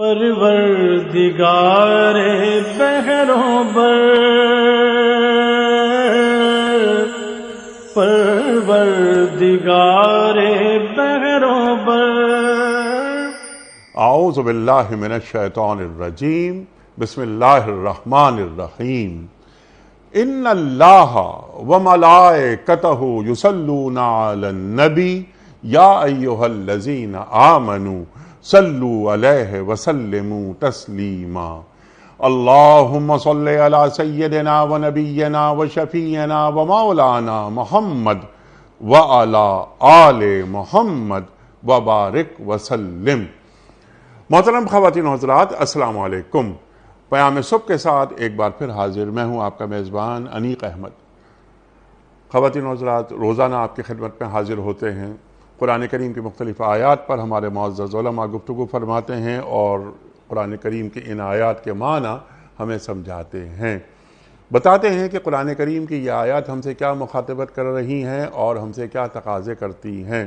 پروردگار بحروں بر، پروردگار بحروں بر۔ اعوذ باللہ من الشیطان الرجیم، بسم اللہ الرحمن الرحیم۔ ان اللہ وملائکتہ یصلون علی النبی یا ایہا الذین آمنوا صلوا علیہ وسلموا تسلیما۔ اللہم صل علی سیدنا ونبینا وشفیعنا ومولانا محمد وعلی آل محمد وبارک وسلم۔ محترم خواتین و حضرات، السلام علیکم۔ پیام صبح کے ساتھ ایک بار پھر حاضر میں ہوں آپ کا میزبان انیق احمد۔ خواتین و حضرات، روزانہ آپ کی خدمت میں حاضر ہوتے ہیں، قرآن کریم کی مختلف آیات پر ہمارے معزز علماء گفتگو فرماتے ہیں اور قرآن کریم کی ان آیات کے معنی ہمیں سمجھاتے ہیں، بتاتے ہیں کہ قرآن کریم کی یہ آیات ہم سے کیا مخاطبت کر رہی ہیں اور ہم سے کیا تقاضے کرتی ہیں۔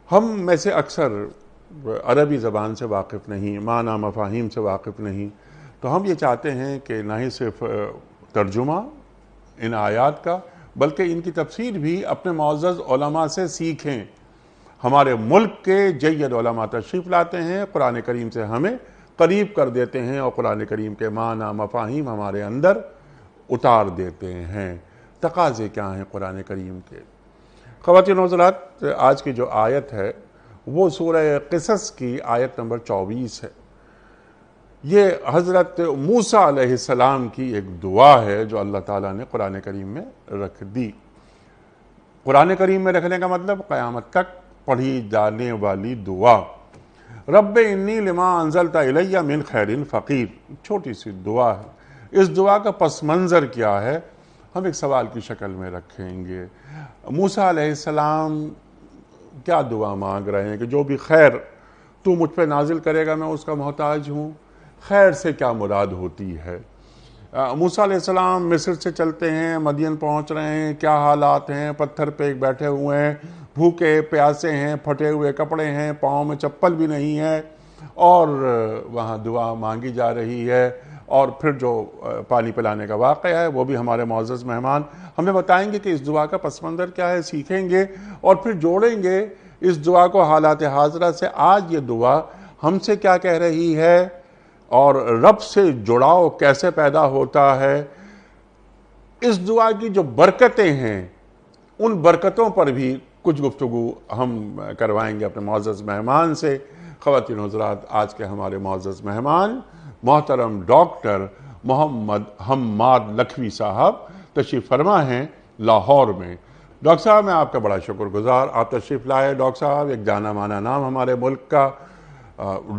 ہم میں سے اکثر عربی زبان سے واقف نہیں، معنی مفاہیم سے واقف نہیں، تو ہم یہ چاہتے ہیں کہ نہ ہی صرف ترجمہ ان آیات کا بلکہ ان کی تفسیر بھی اپنے معزز علماء سے سیکھیں۔ ہمارے ملک کے جید علماء تشریف لاتے ہیں، قرآن کریم سے ہمیں قریب کر دیتے ہیں اور قرآن کریم کے معنی مفاہیم ہمارے اندر اتار دیتے ہیں۔ تقاضے کیا ہیں قرآن کریم کے؟ خواتین و حضرات، آج کی جو آیت ہے وہ سورہ قصص کی آیت نمبر 24 ہے۔ یہ حضرت موسیٰ علیہ السلام کی ایک دعا ہے جو اللہ تعالیٰ نے قرآن کریم میں رکھ دی۔ قرآن کریم میں رکھنے کا مطلب قیامت تک پڑھی جانے والی دعا۔ رب انی لما انزلت الی من خیر فقیر، چھوٹی سی دعا ہے۔ اس دعا کا پس منظر کیا ہے ہم ایک سوال کی شکل میں رکھیں گے۔ موسیٰ علیہ السلام کیا دعا مانگ رہے ہیں کہ جو بھی خیر تو مجھ پہ نازل کرے گا میں اس کا محتاج ہوں۔ خیر سے کیا مراد ہوتی ہے؟ موسیٰ علیہ السلام مصر سے چلتے ہیں، مدین پہنچ رہے ہیں، کیا حالات ہیں؟ پتھر پہ بیٹھے ہوئے ہیں، بھوکے پیاسے ہیں، پھٹے ہوئے کپڑے ہیں، پاؤں میں چپل بھی نہیں ہے، اور وہاں دعا مانگی جا رہی ہے۔ اور پھر جو پانی پلانے کا واقعہ ہے وہ بھی ہمارے معزز مہمان ہمیں بتائیں گے کہ اس دعا کا پس منظر کیا ہے، سیکھیں گے اور پھر جوڑیں گے اس دعا کو حالات حاضرہ سے۔ آج یہ دعا ہم سے کیا کہہ رہی ہے اور رب سے جڑاؤ کیسے پیدا ہوتا ہے، اس دعا کی جو برکتیں ہیں ان برکتوں پر بھی کچھ گفتگو ہم کروائیں گے اپنے معزز مہمان سے۔ خواتین و حضرات، آج کے ہمارے معزز مہمان محترم ڈاکٹر محمد حماد لکھوی صاحب تشریف فرما ہیں لاہور میں۔ ڈاکٹر صاحب، میں آپ کا بڑا شکر گزار، آپ تشریف لائے۔ ڈاکٹر صاحب ایک جانا مانا نام ہمارے ملک کا،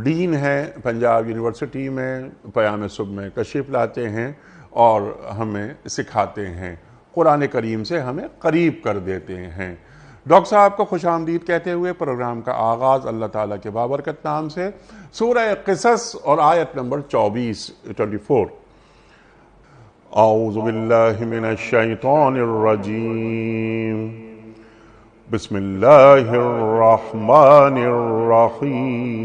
ڈین ہے پنجاب یونیورسٹی میں، پیام صبح میں تشریف لاتے ہیں اور ہمیں سکھاتے ہیں، قرآن کریم سے ہمیں قریب کر دیتے ہیں۔ ڈاکٹر صاحب کو خوش آمدید کہتے ہوئے پروگرام کا آغاز اللہ تعالیٰ کے بابرکت نام سے، سورہ قصص اور آیت نمبر 24۔ اعوذ باللہ من الشیطان الرجیم، بسم اللہ الرحمن الرحیم۔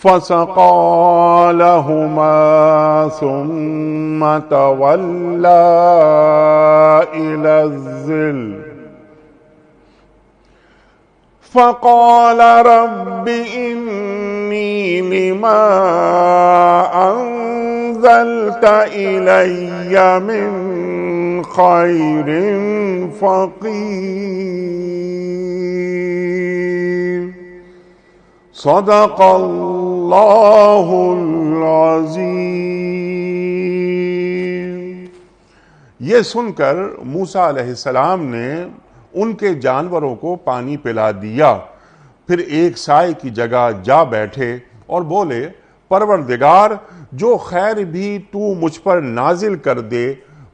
فسقى لهما ثم تولى إلى الظل فقال رب إني لما أنزلت إلي من خير فقير۔ صدق اللہ العظیم۔ یہ سن کر موسیٰ علیہ السلام نے ان کے جانوروں کو پانی پلا دیا، پھر ایک سائے کی جگہ جا بیٹھے اور بولے، پروردگار جو خیر بھی تو مجھ پر نازل کر دے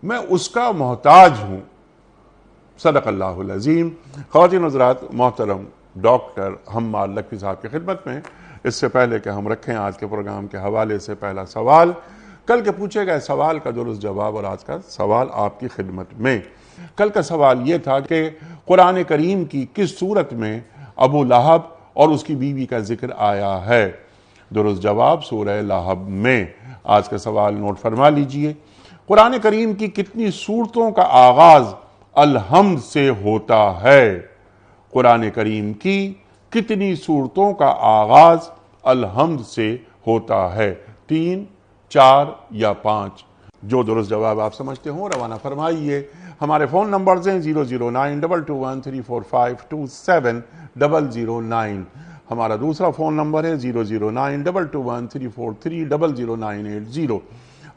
میں اس کا محتاج ہوں۔ صدق اللہ العظیم۔ خواتین و حضرات، محترم ڈاکٹر حماد لکھوی صاحب کی خدمت میں اس سے پہلے کہ ہم رکھیں آج کے پروگرام کے حوالے سے پہلا سوال، کل کے پوچھے گئے سوال کا درست جواب اور آج کا سوال آپ کی خدمت میں۔ کل کا سوال یہ تھا کہ قرآن کریم کی کس صورت میں ابو لہب اور اس کی بیوی کا ذکر آیا ہے؟ درست جواب سورہ لہب میں۔ آج کا سوال نوٹ فرما لیجئے، قرآن کریم کی کتنی سورتوں کا آغاز الحمد سے ہوتا ہے؟ قرآن کریم کی کتنی سورتوں کا آغاز الحمد سے ہوتا ہے؟ 3، 4 یا 5؟ جو درست جواب آپ سمجھتے ہوں روانہ فرمائیے۔ ہمارے فون نمبرز ہیں 00922134527 ہمارا دوسرا فون نمبر ہے 009221343000980۔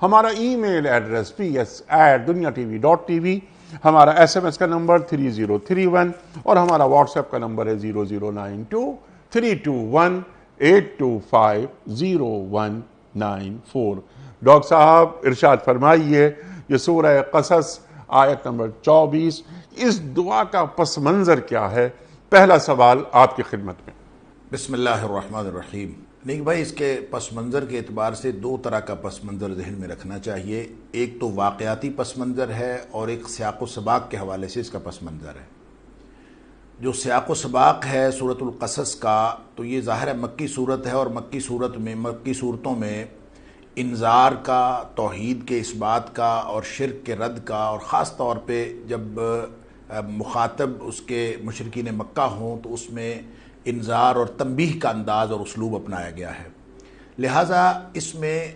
ہمارا ای میل ایڈریس ps@duniatv.tv، ہمارا SMS کا نمبر 3031 اور ہمارا واٹس ایپ کا نمبر ہے 0092321825019 ڈاکٹر صاحب ارشاد فرمائیے، یہ سورہ قصص آیت نمبر 24، اس دعا کا پس منظر کیا ہے؟ پہلا سوال آپ کی خدمت میں۔ بسم اللہ الرحمن الرحیم۔ نہیں بھائی، اس کے پس منظر کے اعتبار سے دو طرح کا پس منظر ذہن میں رکھنا چاہیے۔ ایک تو واقعاتی پس منظر ہے اور ایک سیاق و سباق کے حوالے سے اس کا پس منظر ہے۔ جو سیاق و سباق ہے سورۃ القصص کا، تو یہ ظاہر ہے مکی صورت ہے، اور مکی صورتوں میں انذار کا، توحید کے اس بات کا اور شرک کے رد کا، اور خاص طور پہ جب مخاطب اس کے مشرکین مکہ ہوں تو اس میں انذار اور تنبیہ کا انداز اور اسلوب اپنایا گیا ہے۔ لہٰذا اس میں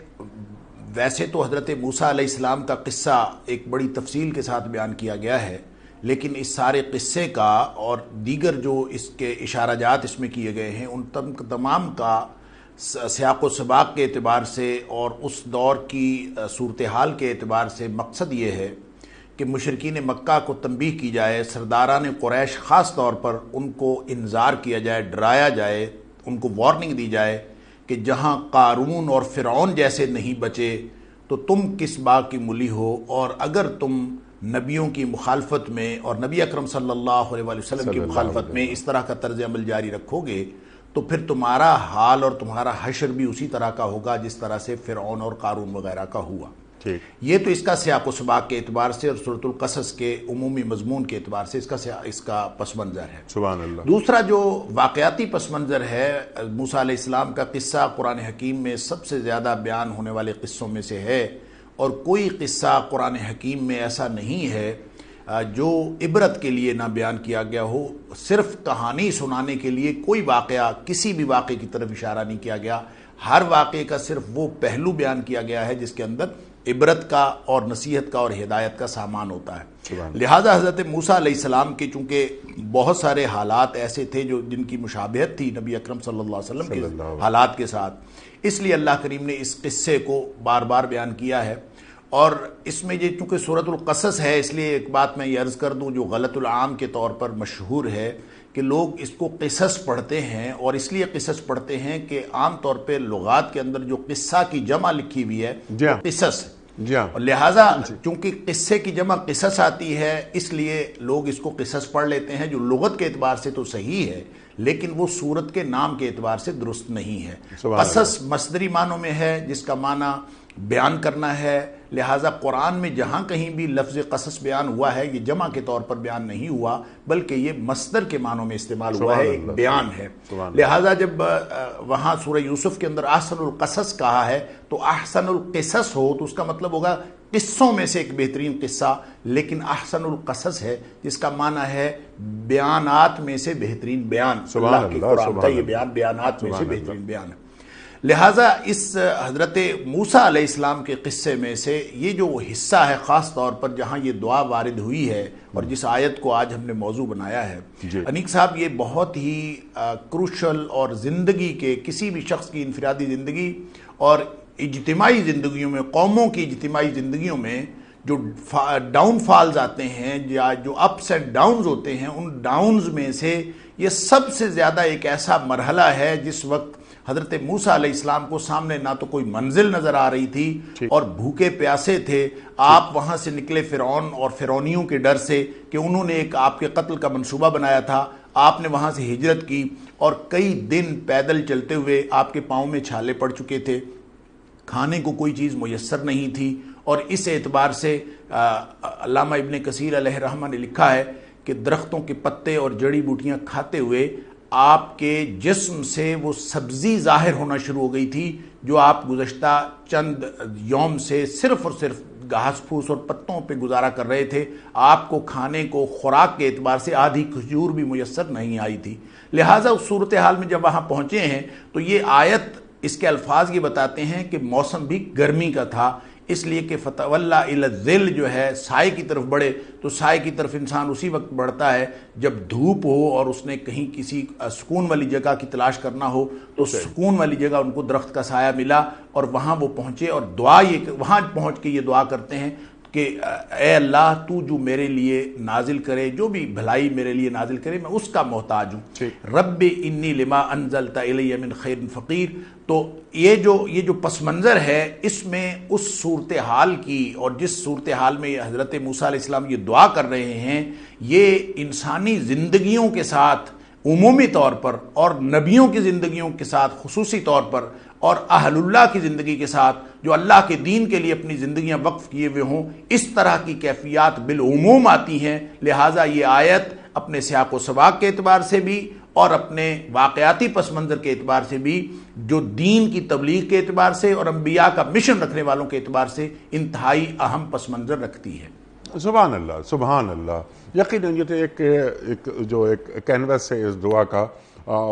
ویسے تو حضرت موسیٰ علیہ السلام کا قصہ ایک بڑی تفصیل کے ساتھ بیان کیا گیا ہے، لیکن اس سارے قصے کا اور دیگر جو اس کے اشارہ جات اس میں کیے گئے ہیں، ان تمام کا سیاق و سباق کے اعتبار سے اور اس دور کی صورتحال کے اعتبار سے مقصد یہ ہے کہ مشرکین مکہ کو تنبیہ کی جائے، سرداران قریش خاص طور پر ان کو انذار کیا جائے، ڈرایا جائے، ان کو وارننگ دی جائے کہ جہاں قارون اور فرعون جیسے نہیں بچے تو تم کس بات کی ملی ہو، اور اگر تم نبیوں کی مخالفت میں اور نبی اکرم صلی اللہ علیہ وسلم کی مخالفت میں اس طرح کا طرز عمل جاری رکھو گے تو پھر تمہارا حال اور تمہارا حشر بھی اسی طرح کا ہوگا جس طرح سے فرعون اور قارون وغیرہ کا ہوا۔ یہ تو اس کا سیاق و سباق کے اعتبار سے اور سورۃ القصص کے عمومی مضمون کے اعتبار سے اس کا پس منظر ہے۔ سبحان اللہ۔ دوسرا جو واقعاتی پس منظر ہے، موسیٰ علیہ السلام کا قصہ قرآن حکیم میں سب سے زیادہ بیان ہونے والے قصوں میں سے ہے، اور کوئی قصہ قرآن حکیم میں ایسا نہیں ہے جو عبرت کے لیے نہ بیان کیا گیا ہو۔ صرف کہانی سنانے کے لیے کوئی واقعہ، کسی بھی واقعے کی طرف اشارہ نہیں کیا گیا۔ ہر واقعے کا صرف وہ پہلو بیان کیا گیا ہے جس کے اندر عبرت کا اور نصیحت کا اور ہدایت کا سامان ہوتا ہے۔ لہذا حضرت موسیٰ علیہ السلام کے چونکہ بہت سارے حالات ایسے تھے جن کی مشابہت تھی نبی اکرم صلی اللہ علیہ وسلم کے حالات کے ساتھ، اس لیے اللہ کریم نے اس قصے کو بار بار بیان کیا ہے۔ اور اس میں یہ چونکہ سورۃ القصص ہے، اس لیے ایک بات میں یہ عرض کر دوں جو غلط العام کے طور پر مشہور ہے کہ لوگ اس کو قصص پڑھتے ہیں، اور اس لیے قصص پڑھتے ہیں کہ عام طور پہ لغات کے اندر جو قصہ کی جمع لکھی ہوئی ہے وہ قصص ہے، اور لہٰذا چونکہ قصے کی جمع قصص آتی ہے اس لیے لوگ اس کو قصص پڑھ لیتے ہیں، جو لغت کے اعتبار سے تو صحیح ہے لیکن وہ سورت کے نام کے اعتبار سے درست نہیں ہے۔ قصص مصدری معنوں میں ہے جس کا معنی بیان کرنا ہے، لہٰذا قرآن میں جہاں کہیں بھی لفظ قصص بیان ہوا ہے یہ جمع کے طور پر بیان نہیں ہوا بلکہ یہ مصدر کے معنوں میں استعمال ہوا ہے، ایک بیان ہے۔ لہٰذا جب وہاں سورہ یوسف کے اندر احسن القصص کہا ہے تو احسن القصص ہو تو اس کا مطلب ہوگا قصوں میں سے ایک بہترین قصہ، لیکن احسن القصص ہے جس کا معنی ہے بیانات میں سے بہترین بیان۔ اللہ کے قرآن کا یہ بیانات میں سے بہترین بیان ہے۔ لہٰذا اس حضرت موسیٰ علیہ السلام کے قصے میں سے یہ جو حصہ ہے خاص طور پر جہاں یہ دعا وارد ہوئی ہے اور جس آیت کو آج ہم نے موضوع بنایا ہے، انیق صاحب یہ بہت ہی کروشل اور زندگی کے کسی بھی شخص کی انفرادی زندگی اور اجتماعی زندگیوں میں، قوموں کی اجتماعی زندگیوں میں جو ڈاؤن فالز آتے ہیں یا جو اپس اینڈ ڈاؤنز ہوتے ہیں، ان ڈاؤنز میں سے یہ سب سے زیادہ ایک ایسا مرحلہ ہے جس وقت حضرت موسیٰ علیہ السلام کو سامنے نہ تو کوئی منزل نظر آ رہی تھی اور بھوکے پیاسے تھے، آپ وہاں سے نکلے فرعون اور فرعونیوں کے ڈر سے کہ انہوں نے ایک آپ کے قتل کا منصوبہ بنایا تھا، آپ نے وہاں سے ہجرت کی اور کئی دن پیدل چلتے ہوئے آپ کے پاؤں میں چھالے پڑ چکے تھے، کھانے کو کوئی چیز میسر نہیں تھی، اور اس اعتبار سے علامہ ابن کثیر علیہ رحمہ نے لکھا ہے کہ درختوں کے پتے اور جڑی بوٹیاں کھاتے ہوئے آپ کے جسم سے وہ سبزی ظاہر ہونا شروع ہو گئی تھی جو آپ گزشتہ چند یوم سے صرف اور صرف گھاس پھوس اور پتوں پہ گزارا کر رہے تھے. آپ کو کھانے کو خوراک کے اعتبار سے آدھی کھجور بھی میسر نہیں آئی تھی. لہٰذا اس صورتحال میں جب وہاں پہنچے ہیں تو یہ آیت اس کے الفاظ یہ بتاتے ہیں کہ موسم بھی گرمی کا تھا، اس لیے کہ فتولی الی الظل جو ہے سائے کی طرف بڑھے، تو سائے کی طرف انسان اسی وقت بڑھتا ہے جب دھوپ ہو اور اس نے کہیں کسی سکون والی جگہ کی تلاش کرنا ہو، تو سکون والی جگہ ان کو درخت کا سایہ ملا اور وہاں وہ پہنچے، اور دعا یہ وہاں پہنچ کے یہ دعا کرتے ہیں کہ اے اللہ تو جو میرے لیے نازل کرے، جو بھی بھلائی میرے لیے نازل کرے، میں اس کا محتاج ہوں. رب انی لما انزلت الی من خیر فقیر. تو یہ جو پس منظر ہے اس میں اس صورتحال کی، اور جس صورتحال میں حضرت موسیٰ علیہ السلام یہ دعا کر رہے ہیں، یہ انسانی زندگیوں کے ساتھ عمومی طور پر اور نبیوں کی زندگیوں کے ساتھ خصوصی طور پر اور اہل اللہ کی زندگی کے ساتھ جو اللہ کے دین کے لیے اپنی زندگیاں وقف کیے ہوئے ہوں، اس طرح کی کیفیات بالعموم آتی ہیں. لہٰذا یہ آیت اپنے سیاق و سباق کے اعتبار سے بھی اور اپنے واقعاتی پس منظر کے اعتبار سے بھی، جو دین کی تبلیغ کے اعتبار سے اور انبیاء کا مشن رکھنے والوں کے اعتبار سے انتہائی اہم پس منظر رکھتی ہے. سبحان اللہ، سبحان اللہ. یقیناً یہ تو ایک کینوس ہے اس دعا کا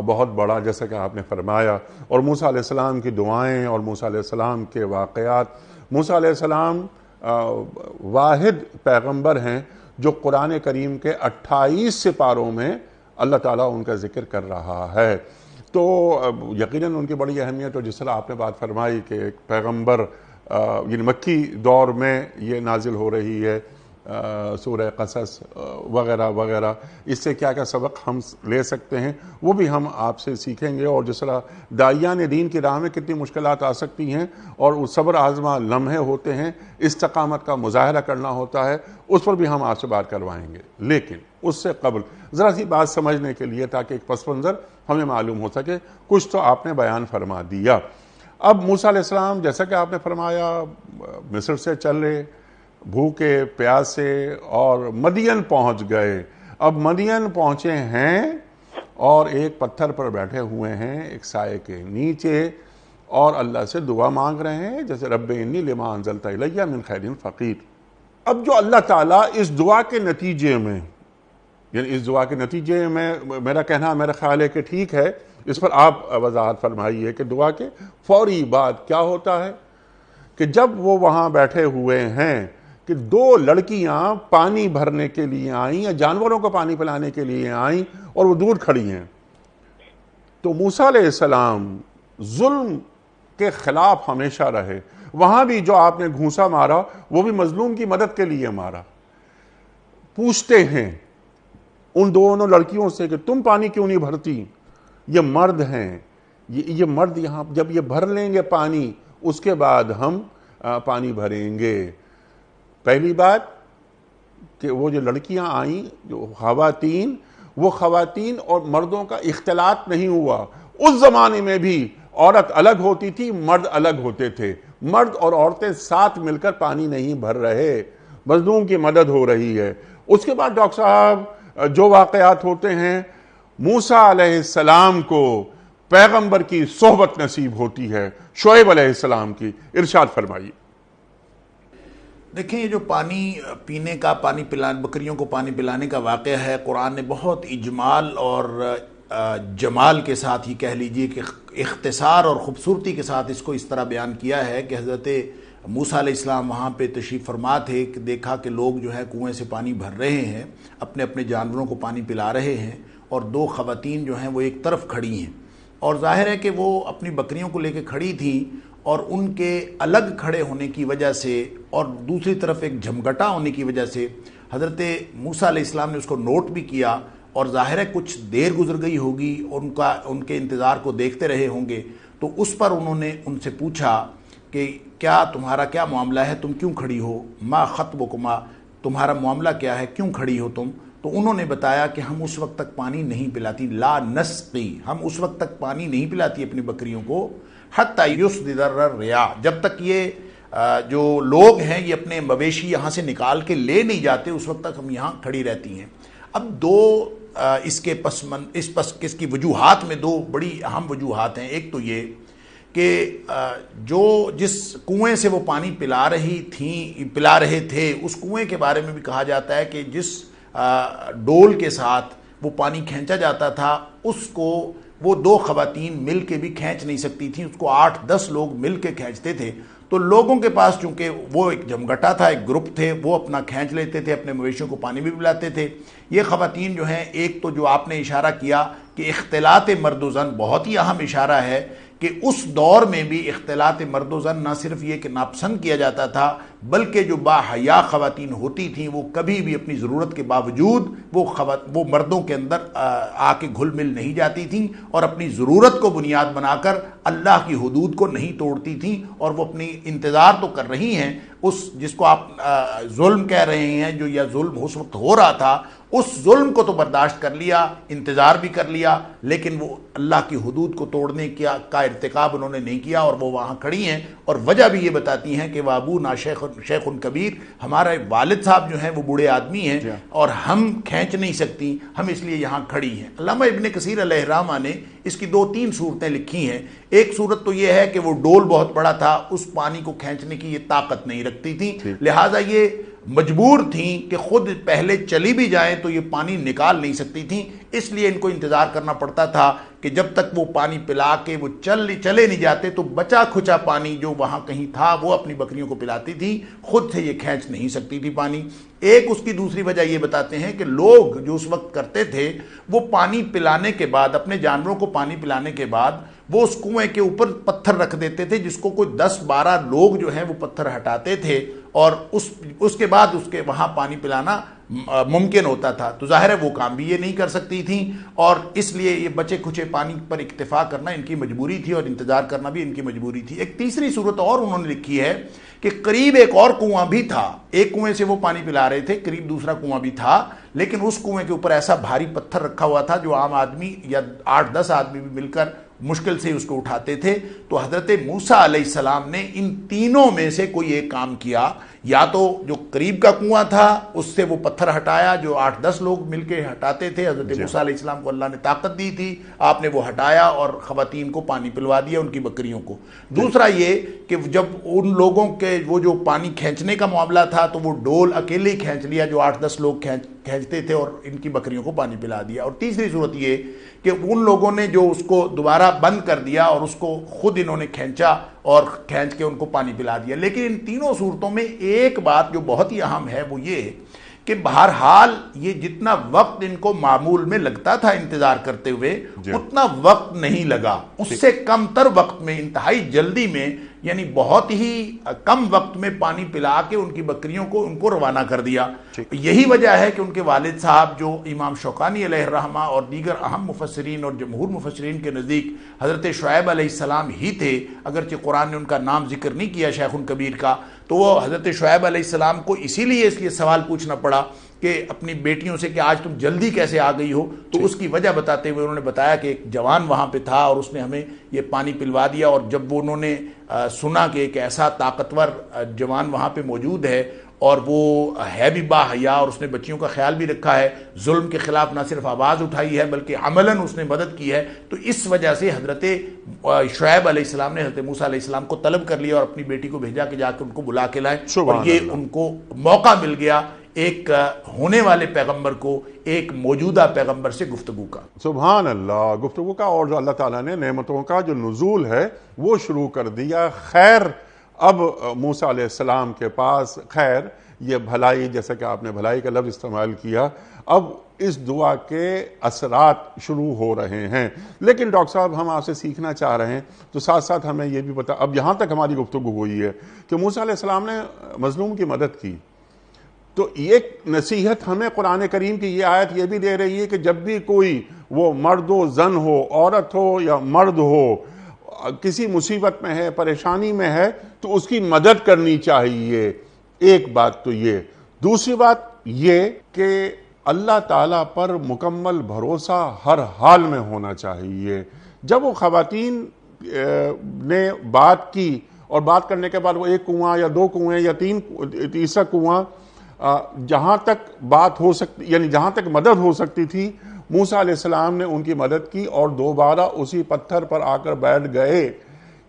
بہت بڑا، جیسا کہ آپ نے فرمایا، اور موسیٰ علیہ السلام کی دعائیں اور موسیٰ علیہ السلام کے واقعات. موسیٰ علیہ السلام واحد پیغمبر ہیں جو قرآن کریم کے 28 سپاروں میں اللہ تعالیٰ ان کا ذکر کر رہا ہے. تو یقیناً ان کی بڑی اہمیت، اور جس طرح آپ نے بات فرمائی کہ ایک پیغمبر یعنی مکی دور میں یہ نازل ہو رہی ہے سورہ قصص وغیرہ وغیرہ، اس سے کیا کیا سبق ہم لے سکتے ہیں وہ بھی ہم آپ سے سیکھیں گے. اور جس طرح داعیان دین کی راہ میں کتنی مشکلات آ سکتی ہیں اور وہ صبر آزما لمحے ہوتے ہیں، استقامت کا مظاہرہ کرنا ہوتا ہے، اس پر بھی ہم آپ سے بات کروائیں گے. لیکن اس سے قبل ذرا سی بات سمجھنے کے لیے، تاکہ ایک پس منظر ہمیں معلوم ہو سکے، کچھ تو آپ نے بیان فرما دیا. اب موسیٰ علیہ السلام جیسا کہ آپ نے فرمایا مصر سے چلے، بھوکے پیاسے، اور مدین پہنچ گئے. اب مدین پہنچے ہیں اور ایک پتھر پر بیٹھے ہوئے ہیں ایک سائے کے نیچے، اور اللہ سے دعا مانگ رہے ہیں جیسے رب انی لما انزلت الی من خیر فقیر. اب جو اللہ تعالیٰ اس دعا کے نتیجے میں، یعنی اس دعا کے نتیجے میں میرا کہنا میرا خیال ہے کہ ٹھیک ہے، اس پر آپ وضاحت فرمائیے کہ دعا کے فوری بعد کیا ہوتا ہے کہ جب وہ وہاں بیٹھے ہوئے ہیں کہ 2 لڑکیاں پانی بھرنے کے لیے آئیں یا جانوروں کو پانی پلانے کے لیے آئیں اور وہ دور کھڑی ہیں. تو موسیٰ علیہ السلام ظلم کے خلاف ہمیشہ رہے. وہاں بھی جو آپ نے گھونسا مارا وہ بھی مظلوم کی مدد کے لیے مارا. پوچھتے ہیں ان دونوں لڑکیوں سے کہ تم پانی کیوں نہیں بھرتی؟ یہ مرد ہیں، یہ مرد یہاں جب یہ بھر لیں گے پانی، اس کے بعد ہم پانی بھریں گے. پہلی بات کہ وہ جو لڑکیاں آئیں جو خواتین، وہ خواتین اور مردوں کا اختلاط نہیں ہوا. اس زمانے میں بھی عورت الگ ہوتی تھی، مرد الگ ہوتے تھے. مرد اور عورتیں ساتھ مل کر پانی نہیں بھر رہے، مظلوم کی مدد ہو رہی ہے. اس کے بعد ڈاکٹر صاحب جو واقعات ہوتے ہیں، موسیٰ علیہ السلام کو پیغمبر کی صحبت نصیب ہوتی ہے، شعیب علیہ السلام کی. ارشاد فرمائیے. دیکھیں، یہ جو پانی پینے کا، پانی پلانے، بکریوں کو پانی پلانے کا واقعہ ہے، قرآن نے بہت اجمال اور جمال کے ساتھ ہی کہہ لیجئے کہ اختصار اور خوبصورتی کے ساتھ اس کو اس طرح بیان کیا ہے کہ حضرت موسیٰ علیہ السلام وہاں پہ تشریف فرما تھے کہ دیکھا کہ لوگ جو ہے کنویں سے پانی بھر رہے ہیں، اپنے اپنے جانوروں کو پانی پلا رہے ہیں، اور 2 خواتین جو ہیں وہ ایک طرف کھڑی ہیں، اور ظاہر ہے کہ وہ اپنی بکریوں کو لے کے کھڑی تھیں، اور ان کے الگ کھڑے ہونے کی وجہ سے اور دوسری طرف ایک جھمگٹا ہونے کی وجہ سے حضرت موسیٰ علیہ السلام نے اس کو نوٹ بھی کیا، اور ظاہر ہے کچھ دیر گزر گئی ہوگی، ان کے انتظار کو دیکھتے رہے ہوں گے. تو اس پر انہوں نے ان سے پوچھا کہ کیا تمہارا کیا معاملہ ہے، تم کیوں کھڑی ہو؟ ما خطبکما، تمہارا معاملہ کیا ہے، کیوں کھڑی ہو تم؟ تو انہوں نے بتایا کہ ہم اس وقت تک پانی نہیں پلاتی، لا نسقی، ہم اس وقت تک پانی نہیں پلاتی اپنی بکریوں کو، حتی یصدر الرعاء، جب تک یہ جو لوگ ہیں یہ اپنے مویشی یہاں سے نکال کے لے نہیں جاتے، اس وقت تک ہم یہاں کھڑی رہتی ہیں. اب 2 اس کی وجوہات میں دو بڑی اہم وجوہات ہیں. ایک تو یہ کہ جس کنویں سے وہ پانی پلا رہے تھے اس کنویں کے بارے میں بھی کہا جاتا ہے کہ جس ڈول کے ساتھ وہ پانی کھینچا جاتا تھا اس کو وہ دو خواتین مل کے بھی کھینچ نہیں سکتی تھیں, اس کو 8-10 لوگ مل کے کھینچتے تھے. تو لوگوں کے پاس چونکہ وہ ایک جمگٹا تھا, ایک گروپ تھے, وہ اپنا کھینچ لیتے تھے, اپنے مویشیوں کو پانی بھی پلاتے تھے. یہ خواتین جو ہیں, ایک تو جو آپ نے اشارہ کیا کہ اختلاط مرد و زن بہت ہی اہم اشارہ ہے کہ اس دور میں بھی اختلاط مرد و زن نہ صرف یہ کہ ناپسند کیا جاتا تھا بلکہ جو باحیا خواتین ہوتی تھیں وہ کبھی بھی اپنی ضرورت کے باوجود وہ مردوں کے اندر آ کے گھل مل نہیں جاتی تھیں اور اپنی ضرورت کو بنیاد بنا کر اللہ کی حدود کو نہیں توڑتی تھیں, اور وہ اپنی انتظار تو کر رہی ہیں اس جس کو آپ ظلم کہہ رہے ہیں, جو یا ظلم اس وقت ہو رہا تھا اس ظلم کو تو برداشت کر لیا, انتظار بھی کر لیا, لیکن وہ اللہ کی حدود کو توڑنے کا ارتکاب انہوں نے نہیں کیا اور وہ وہاں کھڑی ہیں. اور وجہ بھی یہ بتاتی ہیں کہ وابونا شیخ کبیر, ہمارے والد صاحب جو ہیں وہ بوڑھے آدمی ہیں اور ہم کھینچ نہیں سکتی, ہم اس لیے یہاں کھڑی ہیں. علامہ ابن کثیر علیہ الرحمہ نے اس کی 2-3 صورتیں لکھی ہیں. ایک صورت تو یہ ہے کہ وہ ڈول بہت بڑا تھا, اس پانی کو کھینچنے کی یہ طاقت نہیں رکھتی تھی, لہٰذا یہ مجبور تھیں کہ خود پہلے چلی بھی جائیں تو یہ پانی نکال نہیں سکتی تھیں, اس لیے ان کو انتظار کرنا پڑتا تھا کہ جب تک وہ پانی پلا کے وہ چلے نہیں جاتے تو بچا کھچا پانی جو وہاں کہیں تھا وہ اپنی بکریوں کو پلاتی تھی, خود سے یہ کھینچ نہیں سکتی تھی پانی. ایک اس کی دوسری وجہ یہ بتاتے ہیں کہ لوگ جو اس وقت کرتے تھے وہ پانی پلانے کے بعد, اپنے جانوروں کو پانی پلانے کے بعد وہ اس کنویں کے اوپر پتھر رکھ دیتے تھے جس کو کوئی 10-12 لوگ جو ہیں وہ پتھر ہٹاتے تھے اور اس کے بعد اس کے وہاں پانی پلانا ممکن ہوتا تھا. تو ظاہر ہے وہ کام بھی یہ نہیں کر سکتی تھیں اور اس لیے یہ بچے کھچے پانی پر اکتفا کرنا ان کی مجبوری تھی اور انتظار کرنا بھی ان کی مجبوری تھی. ایک تیسری صورت اور انہوں نے لکھی ہے کہ قریب ایک اور کنواں بھی تھا, ایک کنویں سے وہ پانی پلا رہے تھے, قریب دوسرا کنواں بھی تھا, لیکن اس کنویں کے اوپر ایسا بھاری پتھر رکھا ہوا تھا جو عام آدمی یا 8-10 آدمی بھی مل کر مشکل سے اس کو اٹھاتے تھے. تو حضرت موسیٰ علیہ السلام نے ان تینوں میں سے کوئی ایک کام کیا, یا تو جو قریب کا کنواں تھا اس سے وہ پتھر ہٹایا جو 8-10 لوگ مل کے ہٹاتے تھے, حضرت موسیٰ علیہ السلام کو اللہ نے طاقت دی تھی, آپ نے وہ ہٹایا اور خواتین کو پانی پلوا دیا, ان کی بکریوں کو. دوسرا یہ کہ جب ان لوگوں کے وہ جو پانی کھینچنے کا معاملہ تھا تو وہ ڈول اکیلے ہی کھینچ لیا جو 8-10 لوگ کھینچتے تھے اور ان کی بکریوں کو پانی پلا دیا. اور تیسری صورت یہ کہ ان لوگوں نے جو اس کو دوبارہ بند کر دیا اور اس کو خود انہوں نے کھینچا اور کھینچ کے ان کو پانی پلا دیا. لیکن ان تینوں صورتوں میں ایک بات جو بہت ہی اہم ہے وہ یہ کہ بہرحال یہ جتنا وقت ان کو معمول میں لگتا تھا انتظار کرتے ہوئے اتنا وقت نہیں لگا, اس سے کم تر وقت میں, انتہائی جلدی میں, یعنی بہت ہی کم وقت میں پانی پلا کے ان کی بکریوں کو ان کو روانہ کر دیا. یہی وجہ ہے کہ ان کے والد صاحب جو امام شوکانی علیہ الرحمہ اور دیگر اہم مفسرین اور جمہور مفسرین کے نزدیک حضرت شعیب علیہ السلام ہی تھے, اگرچہ قرآن نے ان کا نام ذکر نہیں کیا شیخ کبیر کا, تو وہ حضرت شعیب علیہ السلام کو اسی لیے سوال پوچھنا پڑا کہ اپنی بیٹیوں سے کہ آج تم جلدی کیسے آ گئی ہو. تو اس کی وجہ بتاتے ہوئے انہوں نے بتایا کہ ایک جوان وہاں پہ تھا اور اس نے ہمیں یہ پانی پلوا دیا, اور جب وہ انہوں نے سنا کہ ایک ایسا طاقتور جوان وہاں پہ موجود ہے اور وہ ہے بھی باحیا اور اس نے بچیوں کا خیال بھی رکھا ہے, ظلم کے خلاف نہ صرف آواز اٹھائی ہے بلکہ عملاً اس نے مدد کی ہے, تو اس وجہ سے حضرت شعیب علیہ السلام نے حضرت موسیٰ علیہ السلام کو طلب کر لیا اور اپنی بیٹی کو بھیجا کہ جا کے ان کو بلا کے لائیں. اور یہ ان کو موقع مل گیا ایک ہونے والے پیغمبر کو ایک موجودہ پیغمبر سے گفتگو کا. سبحان اللہ, گفتگو کا, اور جو اللہ تعالیٰ نے نعمتوں کا جو نزول ہے وہ شروع کر دیا. خیر اب موسیٰ علیہ السلام کے پاس, خیر یہ بھلائی, جیسا کہ آپ نے بھلائی کا لفظ استعمال کیا, اب اس دعا کے اثرات شروع ہو رہے ہیں. لیکن ڈاکٹر صاحب ہم آپ سے سیکھنا چاہ رہے ہیں تو ساتھ ساتھ ہمیں یہ بھی بتا, اب یہاں تک ہماری گفتگو ہوئی ہے کہ موسیٰ علیہ السلام نے مظلوم کی مدد کی, تو ایک نصیحت ہمیں قرآن کریم کی یہ آیت یہ بھی دے رہی ہے کہ جب بھی کوئی وہ مرد و زن ہو, عورت ہو یا مرد ہو, کسی مصیبت میں ہے, پریشانی میں ہے, تو اس کی مدد کرنی چاہیے. ایک بات تو یہ. دوسری بات یہ کہ اللہ تعالیٰ پر مکمل بھروسہ ہر حال میں ہونا چاہیے. جب وہ خواتین نے بات کی اور بات کرنے کے بعد وہ ایک کنواں یا 2 کنویں یا تیسرا کنواں, جہاں تک بات ہو سکتی, یعنی جہاں تک مدد ہو سکتی تھی موسیٰ علیہ السلام نے ان کی مدد کی اور دوبارہ اسی پتھر پر آ کر بیٹھ گئے۔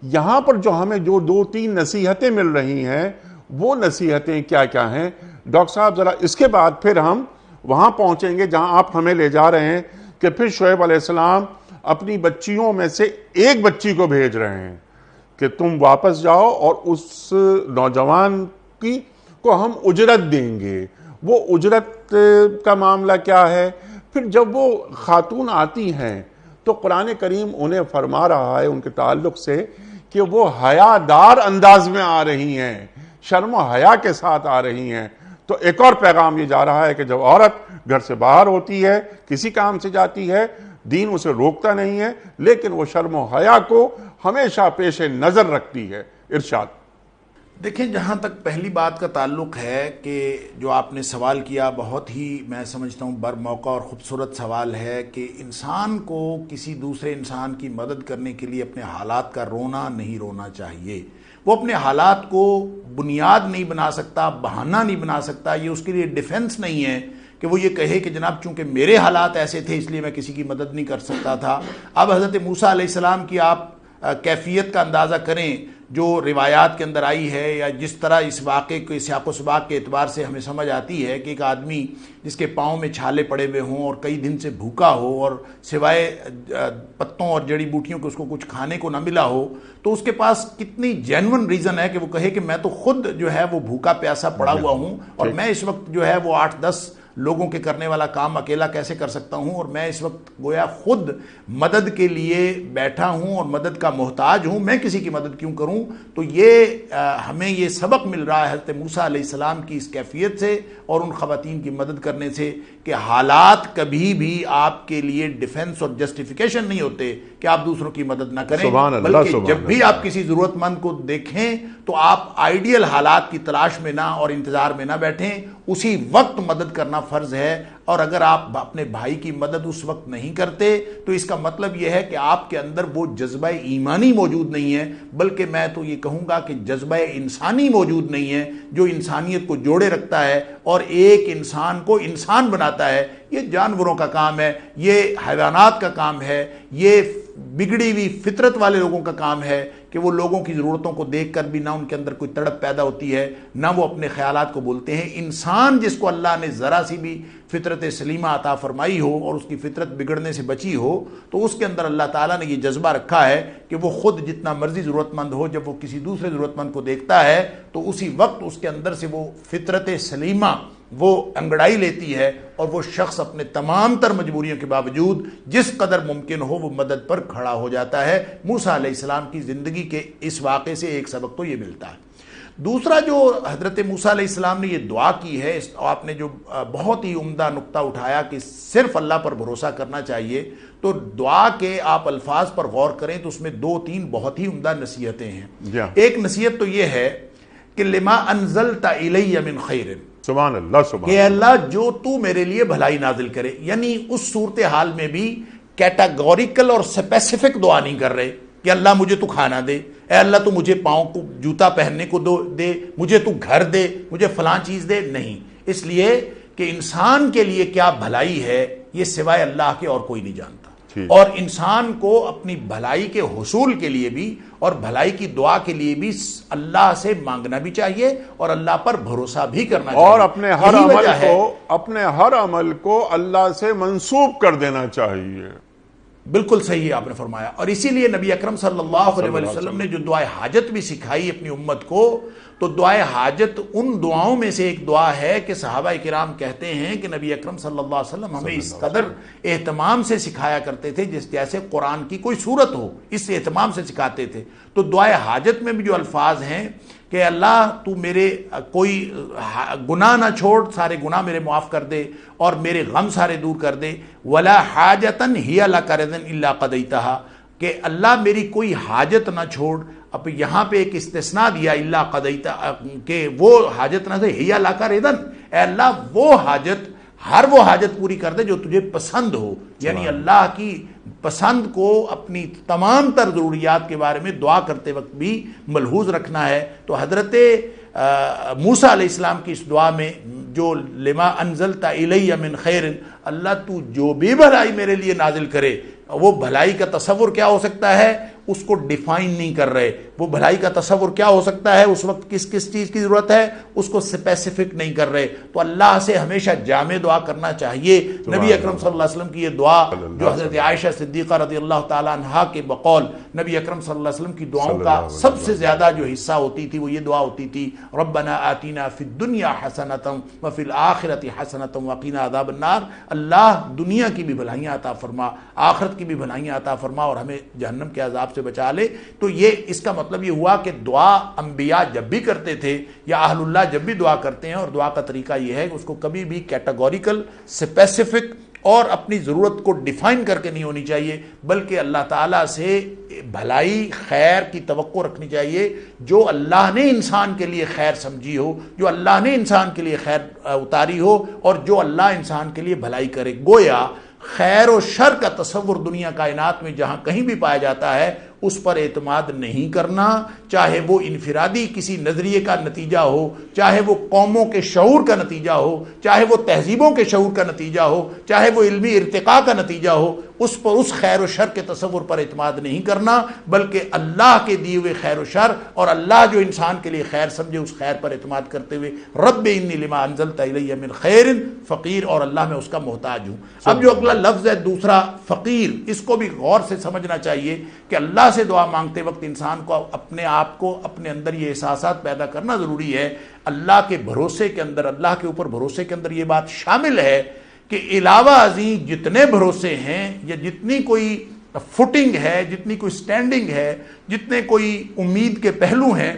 یہاں پر جو ہمیں جو 2-3 نصیحتیں مل رہی ہیں وہ نصیحتیں کیا کیا ہیں ڈاکٹر صاحب؟ ذرا اس کے بعد پھر ہم وہاں پہنچیں گے جہاں آپ ہمیں لے جا رہے ہیں کہ پھر شعیب علیہ السلام اپنی بچیوں میں سے ایک بچی کو بھیج رہے ہیں کہ تم واپس جاؤ اور اس نوجوان کو ہم اجرت دیں گے۔ وہ اجرت کا معاملہ کیا ہے؟ پھر جب وہ خاتون آتی ہیں تو قرآن کریم انہیں فرما رہا ہے ان کے تعلق سے کہ وہ حیادار انداز میں آ رہی ہیں، شرم و حیا کے ساتھ آ رہی ہیں۔ تو ایک اور پیغام یہ جا رہا ہے کہ جب عورت گھر سے باہر ہوتی ہے، کسی کام سے جاتی ہے، دین اسے روکتا نہیں ہے، لیکن وہ شرم و حیا کو ہمیشہ پیش نظر رکھتی ہے۔ ارشاد۔ دیکھیں، جہاں تک پہلی بات کا تعلق ہے کہ جو آپ نے سوال کیا، بہت ہی میں سمجھتا ہوں بر موقع اور خوبصورت سوال ہے کہ انسان کو کسی دوسرے انسان کی مدد کرنے کے لیے اپنے حالات کا رونا نہیں رونا چاہیے۔ وہ اپنے حالات کو بنیاد نہیں بنا سکتا، بہانہ نہیں بنا سکتا، یہ اس کے لیے ڈیفنس نہیں ہے کہ وہ یہ کہے کہ جناب چونکہ میرے حالات ایسے تھے اس لیے میں کسی کی مدد نہیں کر سکتا تھا۔ اب حضرت موسیٰ علیہ السلام کی آپ کیفیت کا اندازہ کریں جو روایات کے اندر آئی ہے، یا جس طرح اس واقعے کے سیاق و سباق کے اعتبار سے ہمیں سمجھ آتی ہے کہ ایک آدمی جس کے پاؤں میں چھالے پڑے ہوئے ہوں اور کئی دن سے بھوکا ہو اور سوائے پتوں اور جڑی بوٹیوں کے اس کو کچھ کھانے کو نہ ملا ہو، تو اس کے پاس کتنی جینون ریزن ہے کہ وہ کہے کہ میں تو خود جو ہے وہ بھوکا پیاسا پڑا ہوا ہوں اور میں اس وقت جو ہے وہ 8-10 لوگوں کے کرنے والا کام اکیلا کیسے کر سکتا ہوں، اور میں اس وقت گویا خود مدد کے لیے بیٹھا ہوں اور مدد کا محتاج ہوں، میں کسی کی مدد کیوں کروں؟ تو یہ ہمیں یہ سبق مل رہا ہے حضرت موسیٰ علیہ السلام کی اس کیفیت سے اور ان خواتین کی مدد کرنے سے کہ حالات کبھی بھی آپ کے لیے ڈیفنس اور جسٹیفیکیشن نہیں ہوتے کہ آپ دوسروں کی مدد نہ کریں، بلکہ جب بھی آپ کسی ضرورت مند کو دیکھیں تو آپ آئیڈیل حالات کی تلاش میں نہ اور انتظار میں نہ بیٹھیں، اسی وقت مدد کرنا فرض ہے۔ اور اگر آپ اپنے بھائی کی مدد اس وقت نہیں کرتے تو اس کا مطلب یہ ہے کہ آپ کے اندر وہ جذبہ ایمانی موجود نہیں ہے، بلکہ میں تو یہ کہوں گا کہ جذبہ انسانی موجود نہیں ہے جو انسانیت کو جوڑے رکھتا ہے اور ایک انسان کو انسان بناتا ہے۔ یہ جانوروں کا کام ہے، یہ حیوانات کا کام ہے، یہ بگڑی ہوئی فطرت والے لوگوں کا کام ہے کہ وہ لوگوں کی ضرورتوں کو دیکھ کر بھی نہ ان کے اندر کوئی تڑپ پیدا ہوتی ہے، نہ وہ اپنے خیالات کو بولتے ہیں۔ انسان جس کو اللہ نے ذرا سی بھی فطرت سلیمہ عطا فرمائی ہو اور اس کی فطرت بگڑنے سے بچی ہو، تو اس کے اندر اللہ تعالیٰ نے یہ جذبہ رکھا ہے کہ وہ خود جتنا مرضی ضرورت مند ہو، جب وہ کسی دوسرے ضرورت مند کو دیکھتا ہے تو اسی وقت اس کے اندر سے وہ فطرت سلیمہ وہ انگڑائی لیتی ہے اور وہ شخص اپنے تمام تر مجبوریوں کے باوجود جس قدر ممکن ہو وہ مدد پر کھڑا ہو جاتا ہے۔ موسیٰ علیہ السلام کی زندگی کے اس واقعے سے ایک سبق تو یہ ملتا ہے۔ دوسرا جو حضرت موسیٰ علیہ السلام نے یہ دعا کی ہے، آپ نے جو بہت ہی عمدہ نقطہ اٹھایا کہ صرف اللہ پر بھروسہ کرنا چاہیے، تو دعا کے آپ الفاظ پر غور کریں تو اس میں 2-3 بہت ہی عمدہ نصیحتیں ہیں۔ ایک نصیحت تو یہ ہے کہ لما انزلت الی من خیر، سبحان اللہ، سبحان کہ اللہ جو تو میرے لیے بھلائی نازل کرے، یعنی اس صورتحال میں بھی کیٹاگوریکل اور سپیسیفک دعا نہیں کر رہے کہ اللہ مجھے تو کھانا دے، اے اللہ تو مجھے پاؤں کو جوتا پہننے کو دے، مجھے تو گھر دے، مجھے فلاں چیز دے، نہیں۔ اس لیے کہ انسان کے لیے کیا بھلائی ہے یہ سوائے اللہ کے اور کوئی نہیں جانتا، اور انسان کو اپنی بھلائی کے حصول کے لیے بھی اور بھلائی کی دعا کے لیے بھی اللہ سے مانگنا بھی چاہیے اور اللہ پر بھروسہ بھی کرنا چاہیے، اور اپنے ہر عمل کو اللہ سے منسوب کر دینا چاہیے۔ بالکل صحیح آپ نے فرمایا، اور اسی لیے نبی اکرم صلی اللہ علیہ وسلم نے جو دعائے حاجت بھی سکھائی اپنی امت کو، تو دعائے حاجت ان دعاؤں میں سے ایک دعا ہے کہ صحابہ کرام کہتے ہیں کہ نبی اکرم صلی اللہ علیہ وسلم ہمیں اس قدر اہتمام سے سکھایا کرتے تھے جیسے قرآن کی کوئی سورت ہو، اس اہتمام سے سکھاتے تھے۔ تو دعائے حاجت میں بھی جو الفاظ ہیں کہ اللہ تو میرے کوئی گناہ نہ چھوڑ، سارے گناہ میرے معاف کر دے اور میرے غم سارے دور کر دے، وَلَا حَاجَةً هِيَ لَكَ رِضًا إِلَّا قَضَيْتَهَا، کہ اللہ میری کوئی حاجت نہ چھوڑ۔ اب یہاں پہ ایک استثناء دیا الا قضیتہ، کہ وہ حاجت نہ دے، ہی لک رضا، اے اللہ وہ حاجت، ہر وہ حاجت پوری کر دے جو تجھے پسند ہو، یعنی اللہ کی پسند کو اپنی تمام تر ضروریات کے بارے میں دعا کرتے وقت بھی ملحوظ رکھنا ہے۔ تو حضرت موسیٰ علیہ السلام کی اس دعا میں جو لما انزلت الی من خیر، اللہ تو جو بھی بھلائی میرے لیے نازل کرے، وہ بھلائی کا تصور کیا ہو سکتا ہے اس کو ڈیفائن نہیں کر رہے، وہ بھلائی کا تصور کیا ہو سکتا ہے، اس وقت کس کس چیز کی ضرورت ہے اس کو اسپیسیفک نہیں کر رہے۔ تو اللہ سے ہمیشہ جامع دعا کرنا چاہیے۔ نبی اکرم صلی اللہ علیہ وسلم کی یہ دعا جو حضرت عائشہ صدیقہ رضی اللہ تعالیٰ عنہا کے بقول نبی اکرم صلی اللہ علیہ وسلم کی دعاؤں کا سب سے زیادہ جو حصہ ہوتی تھی وہ یہ دعا ہوتی تھی، ربنا آتینا فی الدنیا حسنۃ وفی الآخرۃ حسنۃ وقنا عذاب النار، اللہ دنیا کی بھی بھلائیاں عطا فرما، آخرت کی بھی بھلائیاں عطا فرما اور ہمیں جہنم کے عذاب سے بچا لے۔ تو یہ اس کا مطلب یہ ہوا کہ دعا انبیاء جب بھی کرتے تھے یا اہل اللہ جب بھی دعا کرتے ہیں، اور دعا کا طریقہ یہ ہے کہ اس کو کبھی بھی کیٹاگوریکل، اسپیسیفک اور اپنی ضرورت کو ڈیفائن کر کے نہیں ہونی چاہیے، بلکہ اللہ تعالیٰ سے بھلائی خیر کی توقع رکھنی چاہیے، جو اللہ نے انسان کے لیے خیر سمجھی ہو، جو اللہ نے انسان کے لیے خیر اتاری ہو، اور جو اللہ انسان کے لیے بھلائی کرے۔ گویا خیر و شر کا تصور دنیا کائنات میں جہاں کہیں بھی پایا جاتا ہے اس پر اعتماد نہیں کرنا، چاہے وہ انفرادی کسی نظریے کا نتیجہ ہو، چاہے وہ قوموں کے شعور کا نتیجہ ہو، چاہے وہ تہذیبوں کے شعور کا نتیجہ ہو، چاہے وہ علمی ارتقاء کا نتیجہ ہو، اس پر اس خیر و شر کے تصور پر اعتماد نہیں کرنا، بلکہ اللہ کے دیے ہوئے خیر و شر اور اللہ جو انسان کے لیے خیر سمجھے اس خیر پر اعتماد کرتے ہوئے رب انی لما انزلت الی من خیر فقیر، اور اللہ میں اس کا محتاج ہوں۔ اب جو اگلا لفظ ہے دوسرا فقیر، اس کو بھی غور سے سمجھنا چاہیے کہ اللہ سے دعا مانگتے وقت انسان کو اپنے آپ کو اپنے اندر یہ احساسات پیدا کرنا ضروری ہے، اللہ کے بھروسے کے اندر، اللہ کے اوپر بھروسے کے اندر یہ بات شامل ہے کہ علاوہ ازیں جتنے بھروسے ہیں یا جتنی کوئی فوٹنگ ہے، جتنی کوئی سٹینڈنگ ہے، جتنے کوئی امید کے پہلو ہیں،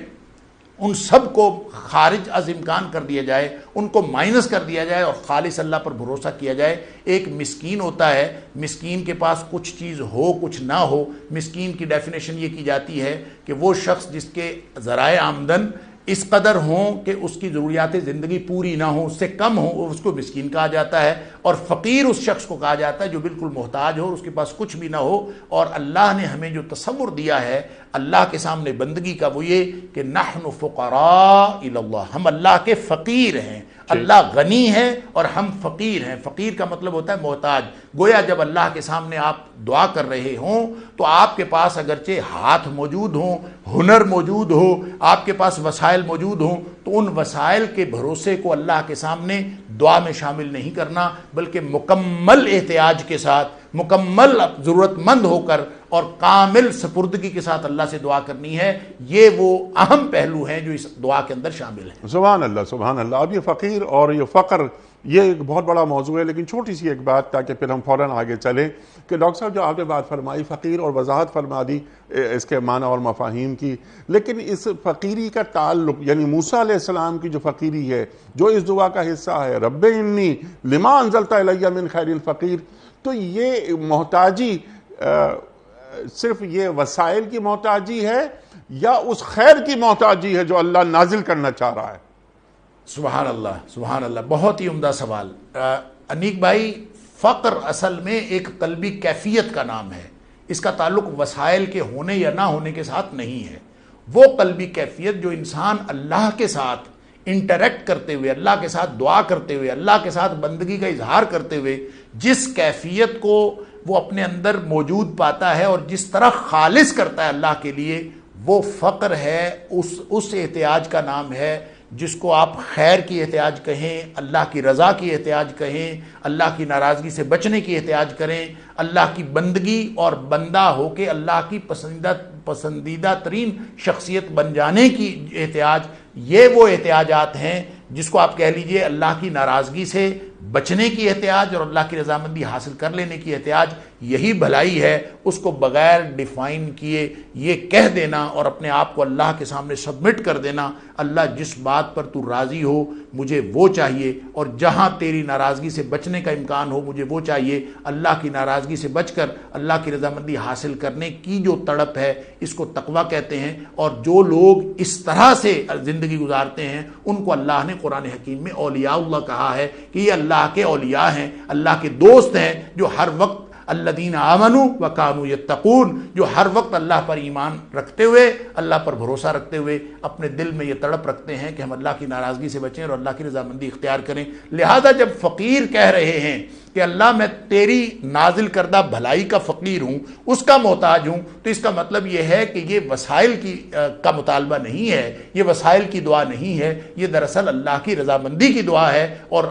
ان سب کو خارج از امکان کر دیا جائے، ان کو مائنس کر دیا جائے اور خالص اللہ پر بھروسہ کیا جائے۔ ایک مسکین ہوتا ہے، مسکین کے پاس کچھ چیز ہو کچھ نہ ہو، مسکین کی ڈیفینیشن یہ کی جاتی ہے کہ وہ شخص جس کے ذرائع آمدن اس قدر ہوں کہ اس کی ضروریات زندگی پوری نہ ہوں، اس سے کم ہوں، اس کو مسکین کہا جاتا ہے، اور فقیر اس شخص کو کہا جاتا ہے جو بالکل محتاج ہو، اس کے پاس کچھ بھی نہ ہو۔ اور اللہ نے ہمیں جو تصور دیا ہے اللہ کے سامنے بندگی کا وہ یہ کہ نحن فقراء الی اللہ، ہم اللہ کے فقیر ہیں، اللہ غنی ہے اور ہم فقیر ہیں۔ فقیر کا مطلب ہوتا ہے محتاج۔ گویا جب اللہ کے سامنے آپ دعا کر رہے ہوں تو آپ کے پاس اگرچہ ہاتھ موجود ہوں، ہنر موجود ہو، آپ کے پاس وسائل موجود ہوں، تو ان وسائل کے بھروسے کو اللہ کے سامنے دعا میں شامل نہیں کرنا، بلکہ مکمل احتیاج کے ساتھ، مکمل ضرورت مند ہو کر اور کامل سپردگی کے ساتھ اللہ سے دعا کرنی ہے۔ یہ وہ اہم پہلو ہیں جو اس دعا کے اندر شامل ہیں۔ سبحان اللہ، سبحان اللہ۔ اب یہ فقیر اور یہ فقر یہ ایک بہت بڑا موضوع ہے، لیکن چھوٹی سی ایک بات تاکہ پھر ہم فوراً آگے چلیں کہ ڈاکٹر صاحب جو آپ نے بات فرمائی فقیر اور وضاحت فرما دی اس کے معنی اور مفاہیم کی، لیکن اس فقیری کا تعلق یعنی موسیٰ علیہ السلام کی جو فقیری ہے جو اس دعا کا حصہ ہے رب انی لما انزلت الی من خیر فقیر، تو یہ محتاجی صرف یہ وسائل کی محتاجی ہے یا اس خیر کی محتاجی ہے جو اللہ نازل کرنا چاہ رہا ہے؟ سبحان اللہ، سبحان اللہ، بہت ہی عمدہ سوال۔ انیک بھائی، فقر اصل میں ایک قلبی کیفیت کا نام ہے، اس کا تعلق وسائل کے ہونے یا نہ ہونے کے ساتھ نہیں ہے۔ وہ قلبی کیفیت جو انسان اللہ کے ساتھ انٹریکٹ کرتے ہوئے، اللہ کے ساتھ دعا کرتے ہوئے، اللہ کے ساتھ بندگی کا اظہار کرتے ہوئے جس کیفیت کو وہ اپنے اندر موجود پاتا ہے اور جس طرح خالص کرتا ہے اللہ کے لیے، وہ فقر ہے۔ اس احتیاج کا نام ہے جس کو آپ خیر کی احتیاج کہیں، اللہ کی رضا کی احتیاج کہیں، اللہ کی ناراضگی سے بچنے کی احتیاج کریں، اللہ کی بندگی اور بندہ ہو کے اللہ کی پسندیدہ ترین شخصیت بن جانے کی احتیاج۔ یہ وہ احتیاجات ہیں جس کو آپ کہہ لیجئے اللہ کی ناراضگی سے بچنے کی احتیاج اور اللہ کی رضامندی حاصل کر لینے کی احتیاج۔ یہی بھلائی ہے، اس کو بغیر ڈیفائن کیے یہ کہہ دینا اور اپنے آپ کو اللہ کے سامنے سبمٹ کر دینا، اللہ جس بات پر تو راضی ہو مجھے وہ چاہیے، اور جہاں تیری ناراضگی سے بچنے کا امکان ہو مجھے وہ چاہیے۔ اللہ کی ناراضگی سے بچ کر اللہ کی رضامندی حاصل کرنے کی جو تڑپ ہے اس کو تقویٰ کہتے ہیں، اور جو لوگ اس طرح سے زندگی گزارتے ہیں ان کو اللہ نے قرآن حکیم میں اولیاء اللہ کہا ہے کہ یہ اللہ کے اولیاء ہیں، اللہ کے دوست ہیں، جو ہر وقت الذین آمنوا وکانوا یتقون، جو ہر وقت اللہ پر ایمان رکھتے ہوئے، اللہ پر بھروسہ رکھتے ہوئے اپنے دل میں یہ تڑپ رکھتے ہیں کہ ہم اللہ کی ناراضگی سے بچیں اور اللہ کی رضامندی اختیار کریں۔ لہذا جب فقیر کہہ رہے ہیں کہ اللہ میں تیری نازل کردہ بھلائی کا فقیر ہوں، اس کا محتاج ہوں، تو اس کا مطلب یہ ہے کہ یہ وسائل کا مطالبہ نہیں ہے، یہ وسائل کی دعا نہیں ہے، یہ دراصل اللہ کی رضامندی کی دعا ہے۔ اور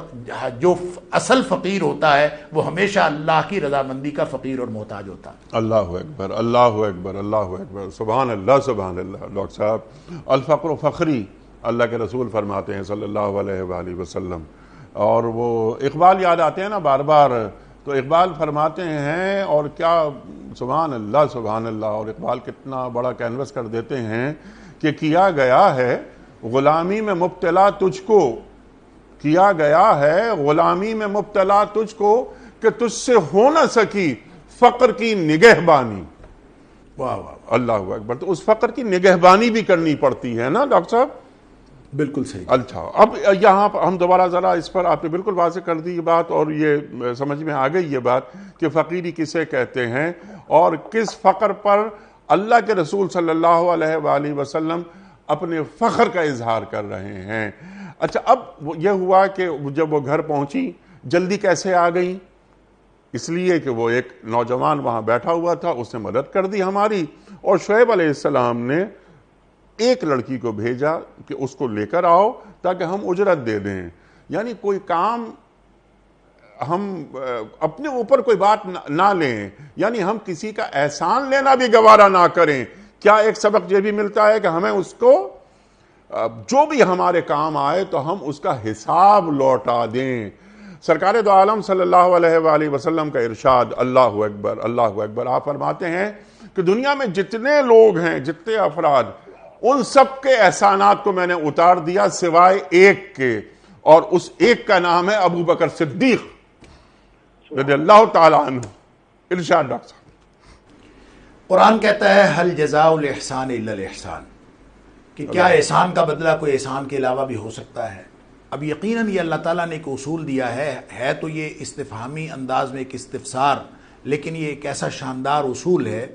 جو اصل فقیر ہوتا ہے وہ ہمیشہ اللہ کی رضامندی کا فقیر اور محتاج ہوتا ہے۔ اللہ اکبر، اللہ اکبر، اللہ اکبر، سبحان اللہ، سبحان اللہ۔ ڈاکٹر صاحب، الفقر فخری، اللہ کے رسول فرماتے ہیں صلی اللہ علیہ وآلہ وسلم، اور وہ اقبال یاد آتے ہیں نا بار بار، تو اقبال فرماتے ہیں، اور کیا سبحان اللہ، سبحان اللہ، اور اقبال کتنا بڑا کینوس کر دیتے ہیں کہ کیا گیا ہے غلامی میں مبتلا تجھ کو، کیا گیا ہے غلامی میں مبتلا تجھ کو، کہ تجھ سے ہو نہ سکی فقر کی نگہبانی۔ واہ واہ، اللہ اکبر۔ تو اس فقر کی نگہبانی بھی کرنی پڑتی ہے نا ڈاکٹر صاحب؟ بالکل صحیح۔ اچھا، اب یہاں ہم دوبارہ ذرا اس پر آپ نے بالکل واضح کر دی یہ بات، اور یہ سمجھ میں آ گئی یہ بات کہ فقیری کسے کہتے ہیں اور کس فقر پر اللہ کے رسول صلی اللہ علیہ وآلہ وسلم اپنے فخر کا اظہار کر رہے ہیں۔ اچھا، اب یہ ہوا کہ جب وہ گھر پہنچی جلدی کیسے آ گئی؟ اس لیے کہ وہ ایک نوجوان وہاں بیٹھا ہوا تھا، اس نے مدد کر دی ہماری، اور شعیب علیہ السلام نے ایک لڑکی کو بھیجا کہ اس کو لے کر آؤ تاکہ ہم اجرت دے دیں۔ یعنی کوئی کام ہم اپنے اوپر کوئی بات نہ لیں، یعنی ہم کسی کا احسان لینا بھی گوارا نہ کریں۔ کیا ایک سبق یہ بھی ملتا ہے کہ ہمیں اس کو جو بھی ہمارے کام آئے تو ہم اس کا حساب لوٹا دیں۔ سرکار دو عالم صلی اللہ علیہ وآلہ وسلم کا ارشاد، اللہ اکبر، اللہ اکبر، آپ فرماتے ہیں کہ دنیا میں جتنے لوگ ہیں، جتنے افراد، ان سب کے احسانات کو میں نے اتار دیا سوائے ایک کے، اور اس ایک کا نام ہے ابو بکر صدیق رضی اللہ تعالیٰ عنہ۔ ارشاد ڈاکٹر صاحب۔ قرآن کہتا ہے حل جزاء الاحسان الا الاحسان، کہ کیا احسان کا بدلہ کوئی احسان کے علاوہ بھی ہو سکتا ہے؟ اب یقیناً یہ اللہ تعالیٰ نے ایک اصول دیا ہے تو یہ استفہامی انداز میں ایک استفسار، لیکن یہ ایک ایسا شاندار اصول ہے،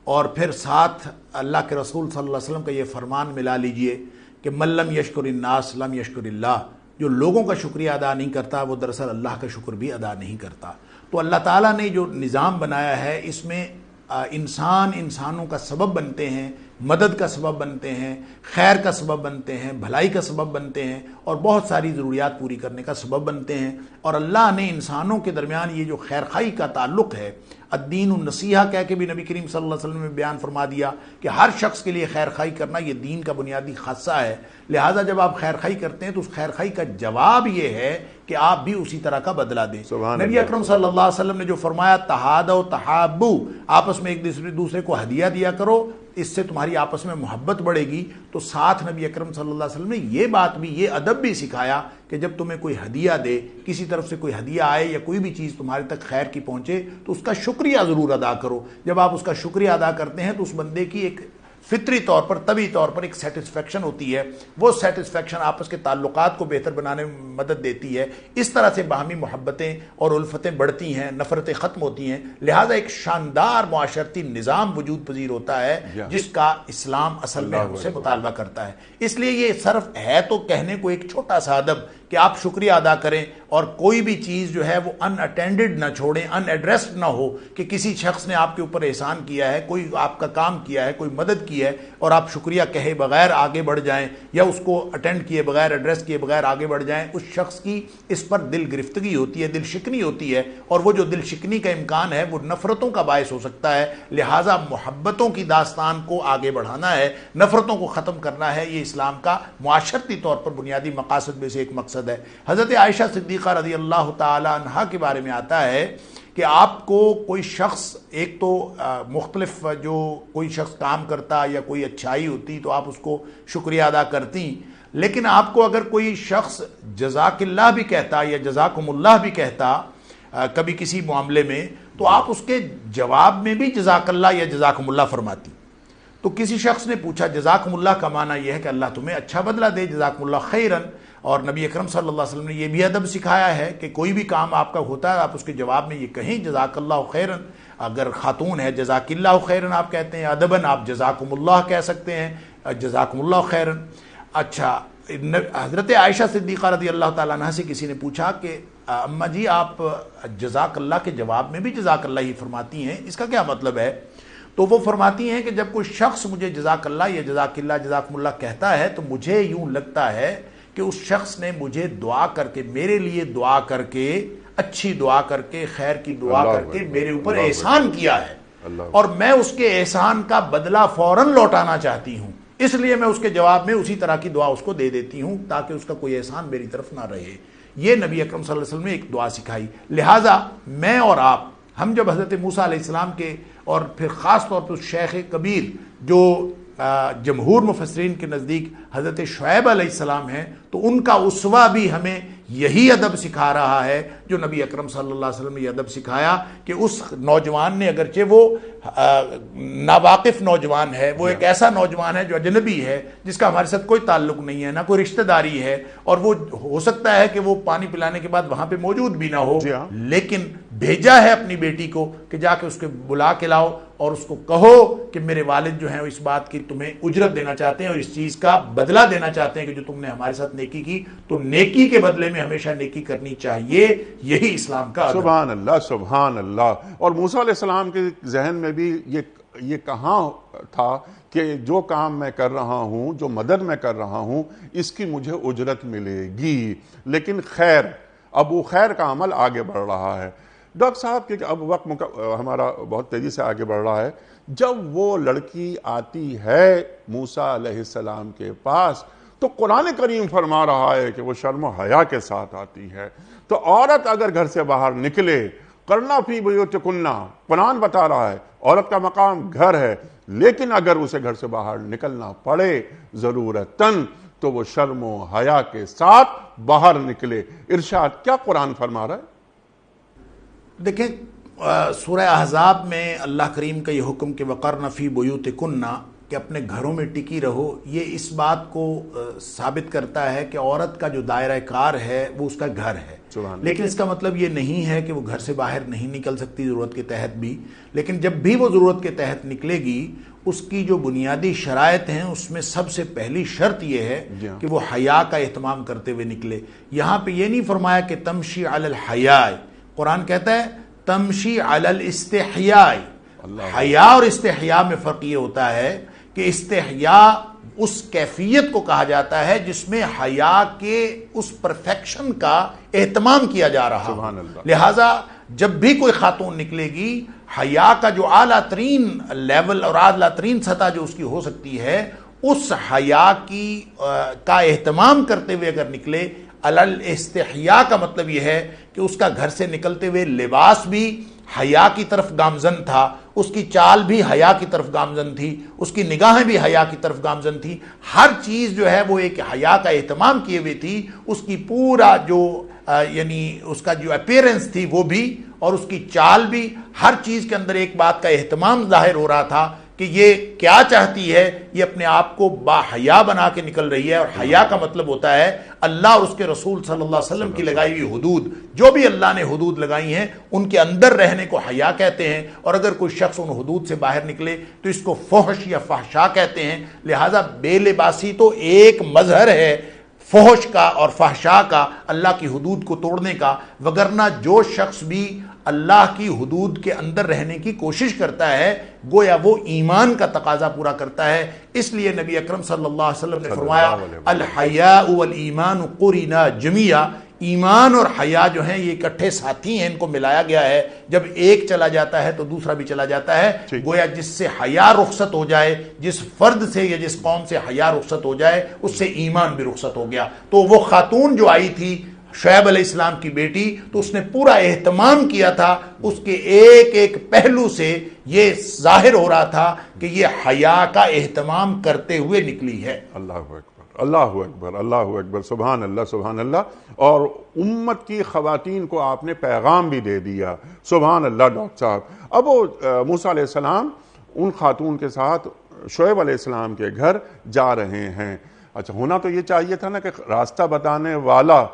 اور پھر ساتھ اللہ کے رسول صلی اللہ علیہ وسلم کا یہ فرمان ملا لیجئے کہ من لم یشکر الناس لم یشکر اللہ، جو لوگوں کا شکریہ ادا نہیں کرتا وہ دراصل اللہ کا شکر بھی ادا نہیں کرتا۔ تو اللہ تعالیٰ نے جو نظام بنایا ہے اس میں انسانوں کا سبب بنتے ہیں، مدد کا سبب بنتے ہیں، خیر کا سبب بنتے ہیں، بھلائی کا سبب بنتے ہیں، اور بہت ساری ضروریات پوری کرنے کا سبب بنتے ہیں۔ اور اللہ نے انسانوں کے درمیان یہ جو خیر خواہی کا تعلق ہے، الدین النصیحہ کہہ کے بھی نبی کریم صلی اللہ علیہ وسلم نے بیان فرما دیا کہ ہر شخص کے لیے خیر خواہی کرنا یہ دین کا بنیادی خاصہ ہے۔ لہٰذا جب آپ خیر خواہی کرتے ہیں تو اس خیر خواہی کا جواب یہ ہے کہ آپ بھی اسی طرح کا بدلہ دیں۔ نبی اکرم صلی اللہ علیہ وسلم نے جو فرمایا تہادوا تحابوا، آپس میں ایک دوسرے کو ہدیہ دیا کرو، اس سے تمہاری آپس میں محبت بڑھے گی، تو ساتھ نبی اکرم صلی اللہ علیہ وسلم نے یہ بات بھی، یہ ادب بھی سکھایا کہ جب تمہیں کوئی ہدیہ دے، کسی طرف سے کوئی ہدیہ آئے یا کوئی بھی چیز تمہارے تک خیر کی پہنچے تو اس کا شکریہ ضرور ادا کرو۔ جب آپ اس کا شکریہ ادا کرتے ہیں تو اس بندے کی ایک فطری طور پر، طبعی طور پر ایک سیٹسفیکشن ہوتی ہے، وہ سیٹسفیکشن آپس کے تعلقات کو بہتر بنانے میں مدد دیتی ہے۔ اس طرح سے باہمی محبتیں اور الفتیں بڑھتی ہیں، نفرتیں ختم ہوتی ہیں، لہٰذا ایک شاندار معاشرتی نظام وجود پذیر ہوتا ہے جس کا اسلام اصل میں اسے مطالبہ کرتا ہے۔ اس لیے یہ صرف ہے تو کہنے کو ایک چھوٹا سا ادب کہ آپ شکریہ ادا کریں اور کوئی بھی چیز جو ہے وہ ان اٹینڈڈ نہ چھوڑیں، ان ایڈریسڈ نہ ہو، کہ کسی شخص نے آپ کے اوپر احسان کیا ہے، کوئی آپ کا کام کیا ہے، کوئی مدد کی ہے، اور آپ شکریہ کہے بغیر آگے بڑھ جائیں یا اس کو اٹینڈ کیے بغیر، ایڈریس کیے بغیر آگے بڑھ جائیں۔ اس شخص کی اس پر دل گرفتگی ہوتی ہے، دل شکنی ہوتی ہے، اور وہ جو دل شکنی کا امکان ہے وہ نفرتوں کا باعث ہو سکتا ہے۔ لہٰذا محبتوں کی داستان کو آگے بڑھانا ہے، نفرتوں کو ختم کرنا ہے، یہ اسلام کا معاشرتی طور پر بنیادی مقاصد میں سے ایک مقصد ہے۔ حضرت عائشہ صدیقہ رضی اللہ تعالی عنہا کے بارے میں آتا ہے کہ آپ کو کوئی شخص، ایک تو مختلف جو کوئی شخص کام کرتا یا کوئی اچھائی ہوتی تو آپ اس کو شکریہ ادا کرتی، لیکن آپ کو اگر کوئی شخص جزاک اللہ بھی کہتا یا جزاکم اللہ بھی کہتا کبھی کسی معاملے میں، تو آپ اس کے جواب میں بھی جزاک اللہ یا جزاکم اللہ فرماتی۔ تو کسی شخص نے پوچھا جزاکم اللہ کا معنی یہ ہے کہ اللہ تمہیں اچھا بدلہ دے، جزاکم اللہ خیرن، اور نبی اکرم صلی اللہ علیہ وسلم نے یہ بھی ادب سکھایا ہے کہ کوئی بھی کام آپ کا ہوتا ہے آپ اس کے جواب میں یہ کہیں جزاک اللہ خیرن. اگر خاتون ہے جزاک اللہ خیرن آپ کہتے ہیں، ادبن آپ جزاکم اللہ کہہ سکتے ہیں، جزاکم اللہ خیرن. اچھا، حضرت عائشہ صدیقہ رضی اللہ تعالیٰ عنہ سے کسی نے پوچھا کہ اماں جی آپ جزاک اللہ کے جواب میں بھی جزاک اللہ ہی فرماتی ہیں، اس کا کیا مطلب ہے؟ تو وہ فرماتی ہیں کہ جب کوئی شخص مجھے جزاک اللہ یا جزاک اللہ جزاکم اللہ کہتا ہے تو مجھے یوں لگتا ہے کہ اس شخص نے مجھے دعا کر کے، میرے لیے دعا کر کے، اچھی دعا کر کے، خیر کی دعا کر کے میرے اوپر احسان کیا ہے، اور میں اس کے احسان کا بدلہ فوراً لوٹانا چاہتی ہوں، اس لیے میں اس کے جواب میں اسی طرح کی دعا اس کو دے دیتی ہوں تاکہ اس کا کوئی احسان میری طرف نہ رہے. یہ نبی اکرم صلی اللہ علیہ وسلم نے ایک دعا سکھائی. لہٰذا میں اور آپ، ہم جب حضرت موسیٰ علیہ السلام کے، اور پھر خاص طور پر شیخ کبیر جو جمہور مفسرین کے نزدیک حضرت شعیب علیہ السلام ہیں، تو ان کا اسوہ بھی ہمیں یہی ادب سکھا رہا ہے جو نبی اکرم صلی اللہ علیہ وسلم نے یہ ادب سکھایا کہ اس نوجوان نے، اگرچہ وہ ناواقف نوجوان ہے، وہ ایک ایسا نوجوان ہے جو اجنبی ہے، جس کا ہمارے ساتھ کوئی تعلق نہیں ہے، نہ کوئی رشتہ داری ہے، اور وہ ہو سکتا ہے کہ وہ پانی پلانے کے بعد وہاں پہ موجود بھی نہ ہو، لیکن بھیجا ہے اپنی بیٹی کو کہ جا کے اس کے بلا کے لاؤ اور اس کو کہو کہ میرے والد جو ہیں اس بات کی تمہیں اجرت دینا چاہتے ہیں اور اس چیز کا بدلہ دینا چاہتے ہیں کہ جو تم نے ہمارے ساتھ نیکی کی، تو نیکی کے بدلے میں ہمیشہ نیکی کرنی چاہیے. یہی اسلام کا ادب. سبحان اللہ، سبحان اللہ. اور موسیٰ علیہ السلام کے ذہن میں بھی یہ کہاں تھا کہ جو کام میں کر رہا ہوں، جو مدد میں کر رہا ہوں، اس کی مجھے اجرت ملے گی. لیکن خیر، اب وہ خیر کا عمل آگے بڑھ رہا ہے. ڈاکٹر صاحب کہ اب وقت ہمارا بہت تیزی سے آگے بڑھ رہا ہے. جب وہ لڑکی آتی ہے موسیٰ علیہ السلام کے پاس تو قرآن کریم فرما رہا ہے کہ وہ شرم و حیا کے ساتھ آتی ہے. تو عورت اگر گھر سے باہر نکلے، کرنا فی بیوتکن، قرآن بتا رہا ہے عورت کا مقام گھر ہے، لیکن اگر اسے گھر سے باہر نکلنا پڑے ضرورتاً تو وہ شرم و حیا کے ساتھ باہر نکلے. ارشاد کیا قرآن فرما رہا ہے؟ دیکھیں، سورہ احزاب میں اللہ کریم کا یہ حکم کہ وقرن فی بیوتکن، کہ اپنے گھروں میں ٹکی رہو، یہ اس بات کو ثابت کرتا ہے کہ عورت کا جو دائرہ کار ہے وہ اس کا گھر ہے. لیکن اس کا مطلب یہ نہیں ہے کہ وہ گھر سے باہر نہیں نکل سکتی ضرورت کے تحت بھی. لیکن جب بھی وہ ضرورت کے تحت نکلے گی، اس کی جو بنیادی شرائط ہیں اس میں سب سے پہلی شرط یہ ہے کہ وہ حیا کا اہتمام کرتے ہوئے نکلے. یہاں پہ یہ نہیں فرمایا کہ تمشی علی الحیاء، قرآن کہتا ہے تمشی علی الاستحیاء. حیا اور استحیاء میں فرق یہ ہوتا ہے کہ استحیاء اس کیفیت کو کہا جاتا ہے جس میں حیا کے اس پرفیکشن کا اہتمام کیا جا رہا. لہٰذا جب بھی کوئی خاتون نکلے گی، حیا کا جو اعلیٰ ترین لیول اور اعلیٰ ترین سطح جو اس کی ہو سکتی ہے، اس حیا کا اہتمام کرتے ہوئے اگر نکلے. الاستحیاء کا مطلب یہ ہے کہ اس کا گھر سے نکلتے ہوئے لباس بھی حیا کی طرف گامزن تھا، اس کی چال بھی حیا کی طرف گامزن تھی، اس کی نگاہیں بھی حیا کی طرف گامزن تھی. ہر چیز جو ہے وہ ایک حیا کا اہتمام کیے ہوئے تھی. اس کی پورا جو یعنی اس کا جو اپیرنس تھی وہ بھی، اور اس کی چال بھی، ہر چیز کے اندر ایک بات کا اہتمام ظاہر ہو رہا تھا کہ یہ کیا چاہتی ہے. یہ اپنے آپ کو با حیا بنا کے نکل رہی ہے. اور حیا کا مطلب ہوتا ہے اللہ اور اس کے رسول صلی اللہ علیہ وسلم کی لگائی ہوئی حدود. جو بھی اللہ نے حدود لگائی ہیں ان کے اندر رہنے کو حیا کہتے ہیں. اور اگر کوئی شخص ان حدود سے باہر نکلے تو اس کو فحش یا فحشا کہتے ہیں. لہٰذا بے لباسی تو ایک مظہر ہے فحش کا اور فحشا کا، اللہ کی حدود کو توڑنے کا. وگرنہ جو شخص بھی اللہ کی حدود کے اندر رہنے کی کوشش کرتا ہے گویا وہ ایمان کا تقاضا پورا کرتا ہے. اس لیے نبی اکرم صلی اللہ علیہ وسلم نے فرمایا الحیاء والایمان قرنا جميعا. ایمان اور حیا جو ہیں یہ اکٹھے ساتھی ہیں، ان کو ملایا گیا ہے. جب ایک چلا جاتا ہے تو دوسرا بھی چلا جاتا ہے. گویا جس سے حیا رخصت ہو جائے، جس فرد سے یا جس قوم سے حیا رخصت ہو جائے، اس سے ایمان بھی رخصت ہو گیا. تو وہ خاتون جو آئی تھی شعیب علیہ السلام کی بیٹی، تو اس نے پورا اہتمام کیا تھا. اس کے ایک ایک پہلو سے یہ ظاہر ہو رہا تھا کہ یہ حیا کا اہتمام کرتے ہوئے نکلی ہے. اللہ اکبر، اللہ اکبر، اللہ اکبر، سبحان اللہ، سبحان اللہ. اور امت کی خواتین کو آپ نے پیغام بھی دے دیا. سبحان اللہ. ڈاکٹر صاحب، اب وہ موسیٰ علیہ السلام ان خاتون کے ساتھ شعیب علیہ السلام کے گھر جا رہے ہیں. اچھا ہونا تو یہ چاہیے تھا نا کہ راستہ بتانے والا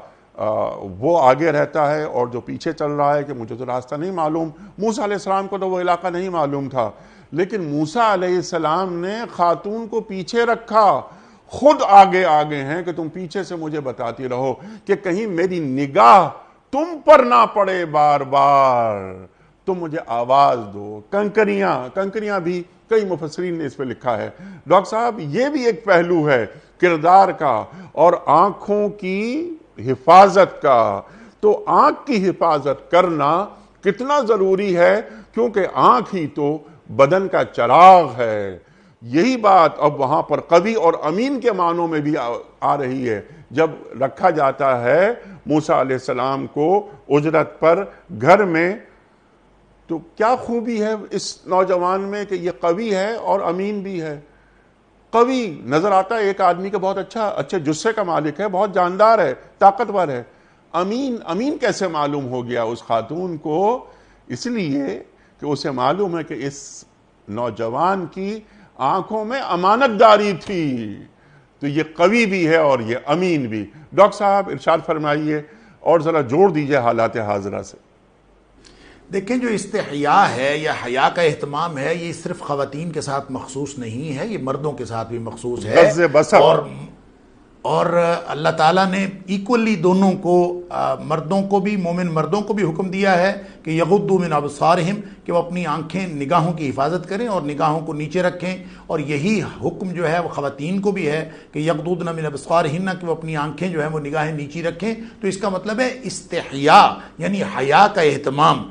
وہ آگے رہتا ہے اور جو پیچھے چل رہا ہے کہ مجھے تو راستہ نہیں معلوم. موسیٰ علیہ السلام کو تو وہ علاقہ نہیں معلوم تھا، لیکن موسیٰ علیہ السلام نے خاتون کو پیچھے رکھا، خود آگے ہیں کہ تم پیچھے سے مجھے بتاتی رہو کہ کہیں میری نگاہ تم پر نہ پڑے، بار بار تم مجھے آواز دو. کنکریاں بھی کئی مفسرین نے اس پہ لکھا ہے. ڈاکٹر صاحب یہ بھی ایک پہلو ہے کردار کا اور آنکھوں کی حفاظت کا. تو آنکھ کی حفاظت کرنا کتنا ضروری ہے، کیونکہ آنکھ ہی تو بدن کا چراغ ہے. یہی بات اب وہاں پر قوی اور امین کے معنوں میں بھی آ رہی ہے. جب رکھا جاتا ہے موسیٰ علیہ السلام کو اجرت پر گھر میں، تو کیا خوبی ہے اس نوجوان میں کہ یہ قوی ہے اور امین بھی ہے. قوی نظر آتا ہے ایک آدمی کا بہت اچھے جسے کا مالک ہے، بہت جاندار ہے، طاقتور ہے. امین کیسے معلوم ہو گیا اس خاتون کو؟ اس لیے کہ اسے معلوم ہے کہ اس نوجوان کی آنکھوں میں امانت داری تھی. تو یہ قوی بھی ہے اور یہ امین بھی. ڈاکٹر صاحب ارشاد فرمائیے اور ذرا جوڑ دیجئے حالات حاضرہ سے. دیکھیں جو استحیاء ہے یا حیا کا اہتمام ہے، یہ صرف خواتین کے ساتھ مخصوص نہیں ہے، یہ مردوں کے ساتھ بھی مخصوص ہے. غض بصر. اور اللہ تعالیٰ نے ایکولی دونوں کو، مردوں کو بھی، مومن مردوں کو بھی حکم دیا ہے کہ یغضوا من ابصارہم، کہ وہ اپنی آنکھیں، نگاہوں کی حفاظت کریں اور نگاہوں کو نیچے رکھیں. اور یہی حکم جو ہے وہ خواتین کو بھی ہے کہ یغضضن من ابصارہن، کہ وہ اپنی آنکھیں جو ہیں وہ نگاہیں نیچی رکھیں. تو اس کا مطلب ہے استحیاء یعنی حیا کا اہتمام.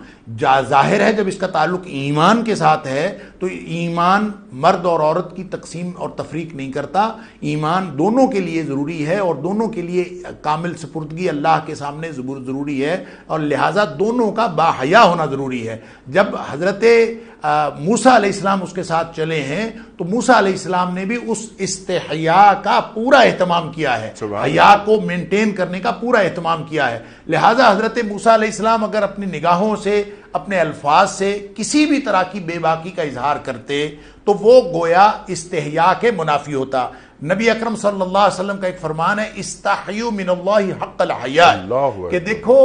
ظاہر ہے جب اس کا تعلق ایمان کے ساتھ ہے تو ایمان مرد اور عورت کی تقسیم اور تفریق نہیں کرتا. ایمان دونوں کے لیے ضروری ہے اور دونوں کے لیے کامل سپردگی اللہ کے سامنے ضروری ہے، اور لہٰذا دونوں کا باحیا ہونا ضروری ہے. جب حضرت موسیٰ علیہ السلام اس کے ساتھ چلے ہیں تو موسیٰ علیہ السلام نے بھی اس استحیاء کا پورا اہتمام کیا ہے، حیا کو مینٹین کرنے کا پورا اہتمام کیا ہے. لہٰذا حضرت موسیٰ علیہ السلام اگر اپنی نگاہوں سے، اپنے الفاظ سے کسی بھی طرح کی بے باکی کا اظہار کرتے تو وہ گویا استحیاء کے منافی ہوتا. نبی اکرم صلی اللہ علیہ وسلم کا ایک فرمان ہے استحیوا من اللہ حق الحیاء، کہ دیکھو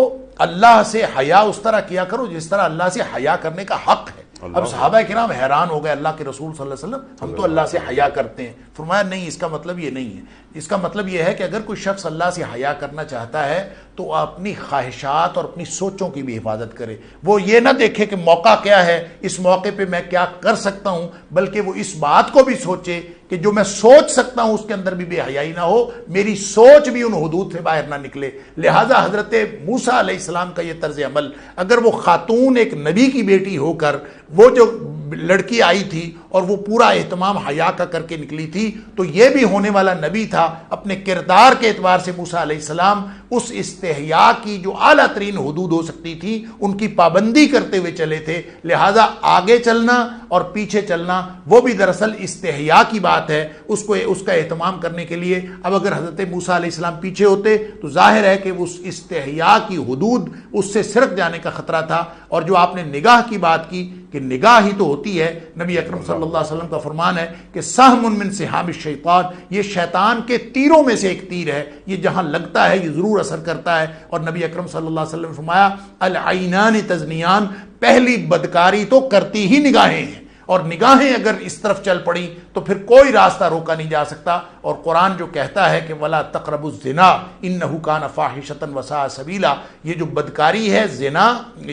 اللہ سے حیا اس طرح کیا کرو جس طرح اللہ سے حیا کرنے کا حق ہے. اب صحابہ کرام حیران ہو گئے، اللہ کے رسول صلی اللہ علیہ وسلم ہم تو اللہ سے حیا کرتے ہیں. فرمایا نہیں، اس کا مطلب یہ نہیں ہے. اس کا مطلب یہ ہے کہ اگر کوئی شخص اللہ سے حیا کرنا چاہتا ہے تو اپنی خواہشات اور اپنی سوچوں کی بھی حفاظت کرے. وہ یہ نہ دیکھے کہ موقع کیا ہے، اس موقع پہ میں کیا کر سکتا ہوں، بلکہ وہ اس بات کو بھی سوچے کہ جو میں سوچ سکتا ہوں اس کے اندر بھی بے حیائی نہ ہو، میری سوچ بھی ان حدود سے باہر نہ نکلے. لہٰذا حضرت موسیٰ علیہ السلام کا یہ طرز عمل، اگر وہ خاتون ایک نبی کی بیٹی ہو کر، وہ جو لڑکی آئی تھی اور وہ پورا اہتمام حیا کا کر کے نکلی تھی، تو یہ بھی ہونے والا نبی تھا. اپنے کردار کے اعتبار سے موسیٰ علیہ السلام اس استحیاء کی جو اعلیٰ ترین حدود ہو سکتی تھی ان کی پابندی کرتے ہوئے چلے تھے. لہٰذا آگے چلنا اور پیچھے چلنا وہ بھی دراصل استحیاء کی بات ہے، اس کا اہتمام کرنے کے لیے. اب اگر حضرت موسیٰ علیہ السلام پیچھے ہوتے تو ظاہر ہے کہ اس استحیاء کی حدود اس سے سرک جانے کا خطرہ تھا. اور جو آپ نے نگاہ کی بات کی کہ نگاہ ہی تو ہوتی ہے، نبی اکرم صلی اللہ علیہ وسلم کا فرمان ہے کہ سہم من سہام الشیطان، یہ شیطان کے تیروں میں سے ایک تیر ہے، یہ جہاں لگتا ہے یہ ضرور اثر کرتا ہے. اور نبی اکرم صلی اللہ علیہ وسلم نے فرمایا العینان تزنیان، پہلی بدکاری تو کرتی ہی نگاہیں ہیں، اور نگاہیں اگر اس طرف چل پڑی تو پھر کوئی راستہ روکا نہیں جا سکتا. اور قرآن جو کہتا ہے کہ وَلَا تَقْرَبُوا الزِّنَا إِنَّهُ كَانَ فَاحِشَةً وَسَاءَ سَبِيلًا، یہ جو بدکاری ہے زنا،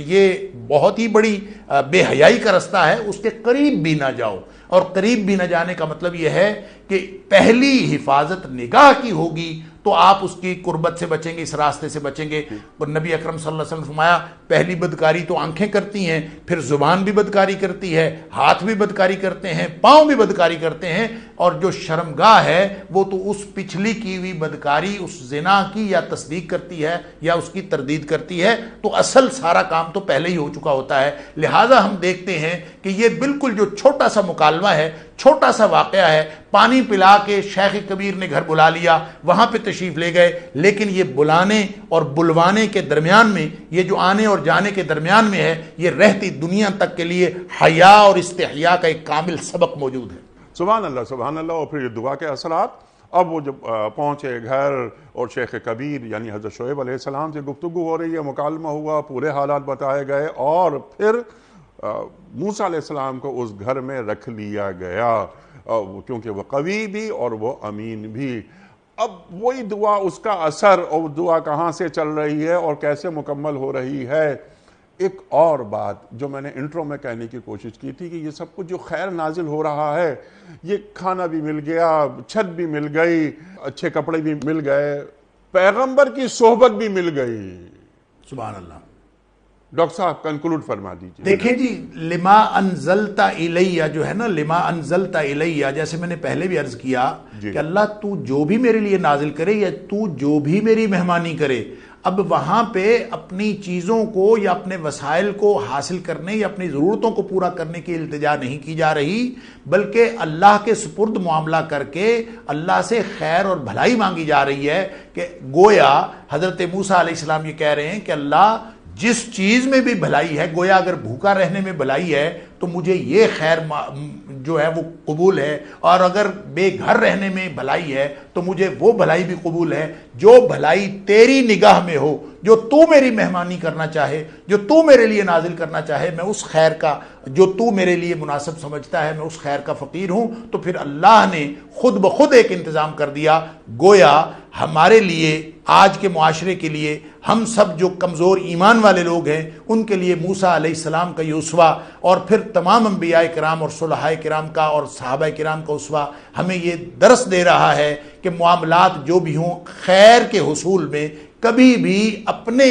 یہ بہت ہی بڑی بے حیائی کا رستہ ہے، اس کے قریب بھی نہ جاؤ. اور قریب بھی نہ جانے کا مطلب یہ ہے کہ پہلی حفاظت نگاہ کی ہوگی تو آپ اس کی قربت سے بچیں گے، اس راستے سے بچیں گے. اور نبی اکرم صلی اللہ علیہ وسلم فرمایا پہلی بدکاری تو آنکھیں کرتی ہیں، پھر زبان بھی بدکاری کرتی ہے، ہاتھ بھی بدکاری کرتے ہیں، پاؤں بھی بدکاری کرتے ہیں، اور جو شرمگاہ ہے وہ تو اس پچھلی کی ہوئی بدکاری، اس زنا کی یا تصدیق کرتی ہے یا اس کی تردید کرتی ہے. تو اصل سارا کام تو پہلے ہی ہو چکا ہوتا ہے. لہٰذا ہم دیکھتے ہیں کہ یہ بالکل جو چھوٹا سا مکالمہ ہے، چھوٹا سا واقعہ ہے، پانی پلا کے شیخ کبیر نے گھر بلا لیا، وہاں پہ تشریف لے گئے، لیکن یہ بلانے اور بلوانے کے درمیان میں، یہ جو آنے اور جانے کے درمیان میں ہے، یہ رہتی دنیا تک کے لیے حیا اور استحیاء کا ایک کامل سبق موجود ہے. سبحان اللہ، سبحان اللہ. اور پھر یہ دعا کے اثرات اب وہ جب پہنچے گھر اور شیخ کبیر یعنی حضرت شعیب علیہ السلام سے گفتگو ہو رہی ہے، مکالمہ ہوا، پورے حالات بتائے گئے، اور پھر موسیٰ علیہ السلام کو اس گھر میں رکھ لیا گیا کیونکہ وہ قوی بھی اور وہ امین بھی۔ اب وہی دعا، اس کا اثر اور دعا کہاں سے چل رہی ہے اور کیسے مکمل ہو رہی ہے۔ ایک اور بات جو میں نے انٹرو میں کہنے کی کوشش کی تھی کہ یہ سب کچھ جو خیر نازل ہو رہا ہے، یہ کھانا بھی مل گیا، چھت بھی مل گئی، اچھے کپڑے بھی مل گئے، پیغمبر کی صحبت بھی مل گئی۔ سبحان اللہ۔ ڈاکٹر صاحب کنکلوڈ فرما دیجیے۔ دیکھیں جی، لما انزلت الیہ جو ہے نا، لما انزلت الیہ، جیسے میں نے پہلے بھی عرض کیا کہ اللہ تو جو بھی میرے لیے نازل کرے یا تو جو بھی میری مہمانی کرے، اب وہاں پہ اپنی چیزوں کو یا اپنے وسائل کو حاصل کرنے یا اپنی ضرورتوں کو پورا کرنے کی التجا نہیں کی جا رہی، بلکہ اللہ کے سپرد معاملہ کر کے اللہ سے خیر اور بھلائی مانگی جا رہی ہے۔ کہ گویا حضرت موسیٰ علیہ السلام یہ کہہ رہے ہیں کہ اللہ جس چیز میں بھی بھلائی ہے، گویا اگر بھوکا رہنے میں بھلائی ہے تو مجھے یہ خیر جو ہے وہ قبول ہے، اور اگر بے گھر رہنے میں بھلائی ہے تو مجھے وہ بھلائی بھی قبول ہے۔ جو بھلائی تیری نگاہ میں ہو، جو تو میری مہمانی کرنا چاہے، جو تو میرے لیے نازل کرنا چاہے، میں اس خیر کا، جو تو میرے لیے مناسب سمجھتا ہے، میں اس خیر کا فقیر ہوں۔ تو پھر اللہ نے خود بخود ایک انتظام کر دیا۔ گویا ہمارے لیے، آج کے معاشرے کے لیے، ہم سب جو کمزور ایمان والے لوگ ہیں، ان کے لیے موسیٰ علیہ السلام کا یہ اسوہ، اور پھر تمام انبیاء کرام اور صلحاء کرام کا اور صحابہ کرام کا اسوہ ہمیں یہ درس دے رہا ہے کہ معاملات جو بھی ہوں، خیر کے حصول میں کبھی بھی اپنے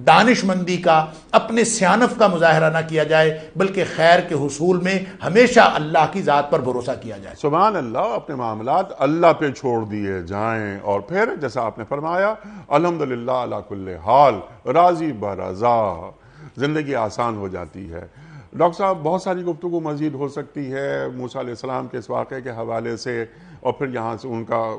دانش مندی کا، اپنے سیانف کا مظاہرہ نہ کیا جائے، بلکہ خیر کے حصول میں ہمیشہ اللہ کی ذات پر بھروسہ کیا جائے۔ سبحان اللہ، اپنے معاملات اللہ پہ چھوڑ دیے جائیں، اور پھر جیسا آپ نے فرمایا الحمدللہ علی کل حال، راضی برضا، زندگی آسان ہو جاتی ہے۔ ڈاکٹر صاحب بہت ساری گفتگو مزید ہو سکتی ہے موسیٰ علیہ السلام کے اس واقعے کے حوالے سے، اور پھر یہاں سے ان کا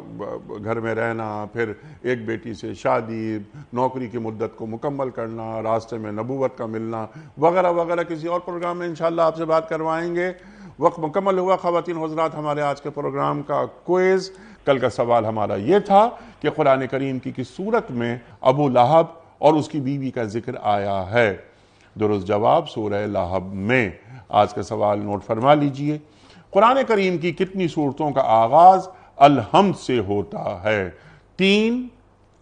گھر میں رہنا، پھر ایک بیٹی سے شادی، نوکری کی مدت کو مکمل کرنا، راستے میں نبوت کا ملنا وغیرہ وغیرہ۔ کسی اور پروگرام میں انشاءاللہ آپ سے بات کروائیں گے۔ وقت مکمل ہوا خواتین حضرات، ہمارے آج کے پروگرام کا کوئز۔ کل کا سوال ہمارا یہ تھا کہ قرآن کریم کی کس صورت میں ابو لہب اور اس کی بیوی کا ذکر آیا ہے؟ درست جواب سورہ لہب میں۔ آج کا سوال نوٹ فرما لیجئے۔ قرآن کریم کی کتنی صورتوں کا آغاز الحمد سے ہوتا ہے؟ 3،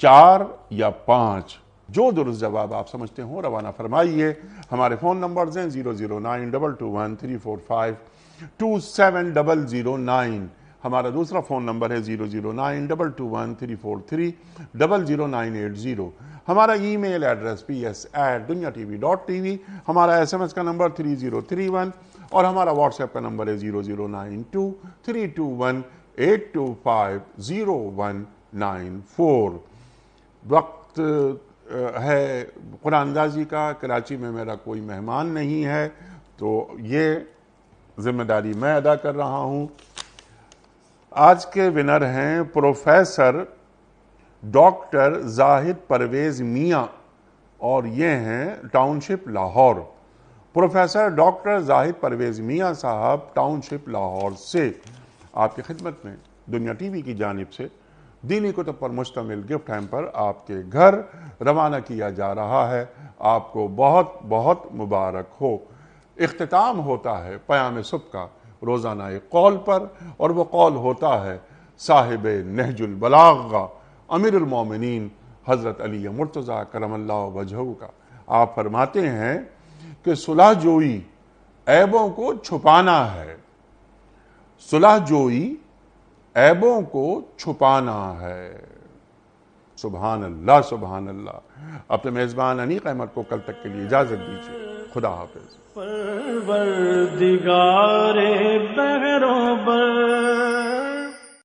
4 یا 5؟ جو درست جواب آپ سمجھتے ہوں روانہ فرمائیے۔ ہمارے فون نمبرز ہیں 009221345 27009۔ ہمارا دوسرا فون نمبر ہے 009221343 00980۔ ہمارا ای میل ایڈریس ps@dunyatv.tv۔ ہمارا SMS کا نمبر 3031، اور ہمارا واٹس ایپ کا نمبر ہے 009232182509194۔ وقت ہے قرآن اندازی کا۔ کراچی میں میرا کوئی مہمان نہیں ہے تو یہ ذمہ داری میں ادا کر رہا ہوں۔ آج کے ونر ہیں پروفیسر ڈاکٹر زاہد پرویز میاں، اور یہ ہیں ٹاؤن شپ لاہور۔ پروفیسر ڈاکٹر زاہد پرویز میاں صاحب ٹاؤن شپ لاہور سے آپ کی خدمت میں دنیا ٹی وی کی جانب سے دینی کتب پر مشتمل گفٹ ہیمپر آپ کے گھر روانہ کیا جا رہا ہے۔ آپ کو بہت بہت مبارک ہو۔ اختتام ہوتا ہے پیام صبح کا روزانہ ایک قول پر، اور وہ قول ہوتا ہے صاحب نہج البلاغہ امیر المومنین حضرت علی مرتضیٰ کرم اللہ وجہہ کا۔ آپ فرماتے ہیں کہ صلح جوئی عیبوں کو چھپانا ہے، صلح جوئی عیبوں کو چھپانا ہے۔ سبحان اللہ، سبحان اللہ۔ اپنے میزبان انیق احمد کو کل تک کے لیے اجازت دیجیے۔ خدا حافظ۔ پروردگار بہروں بر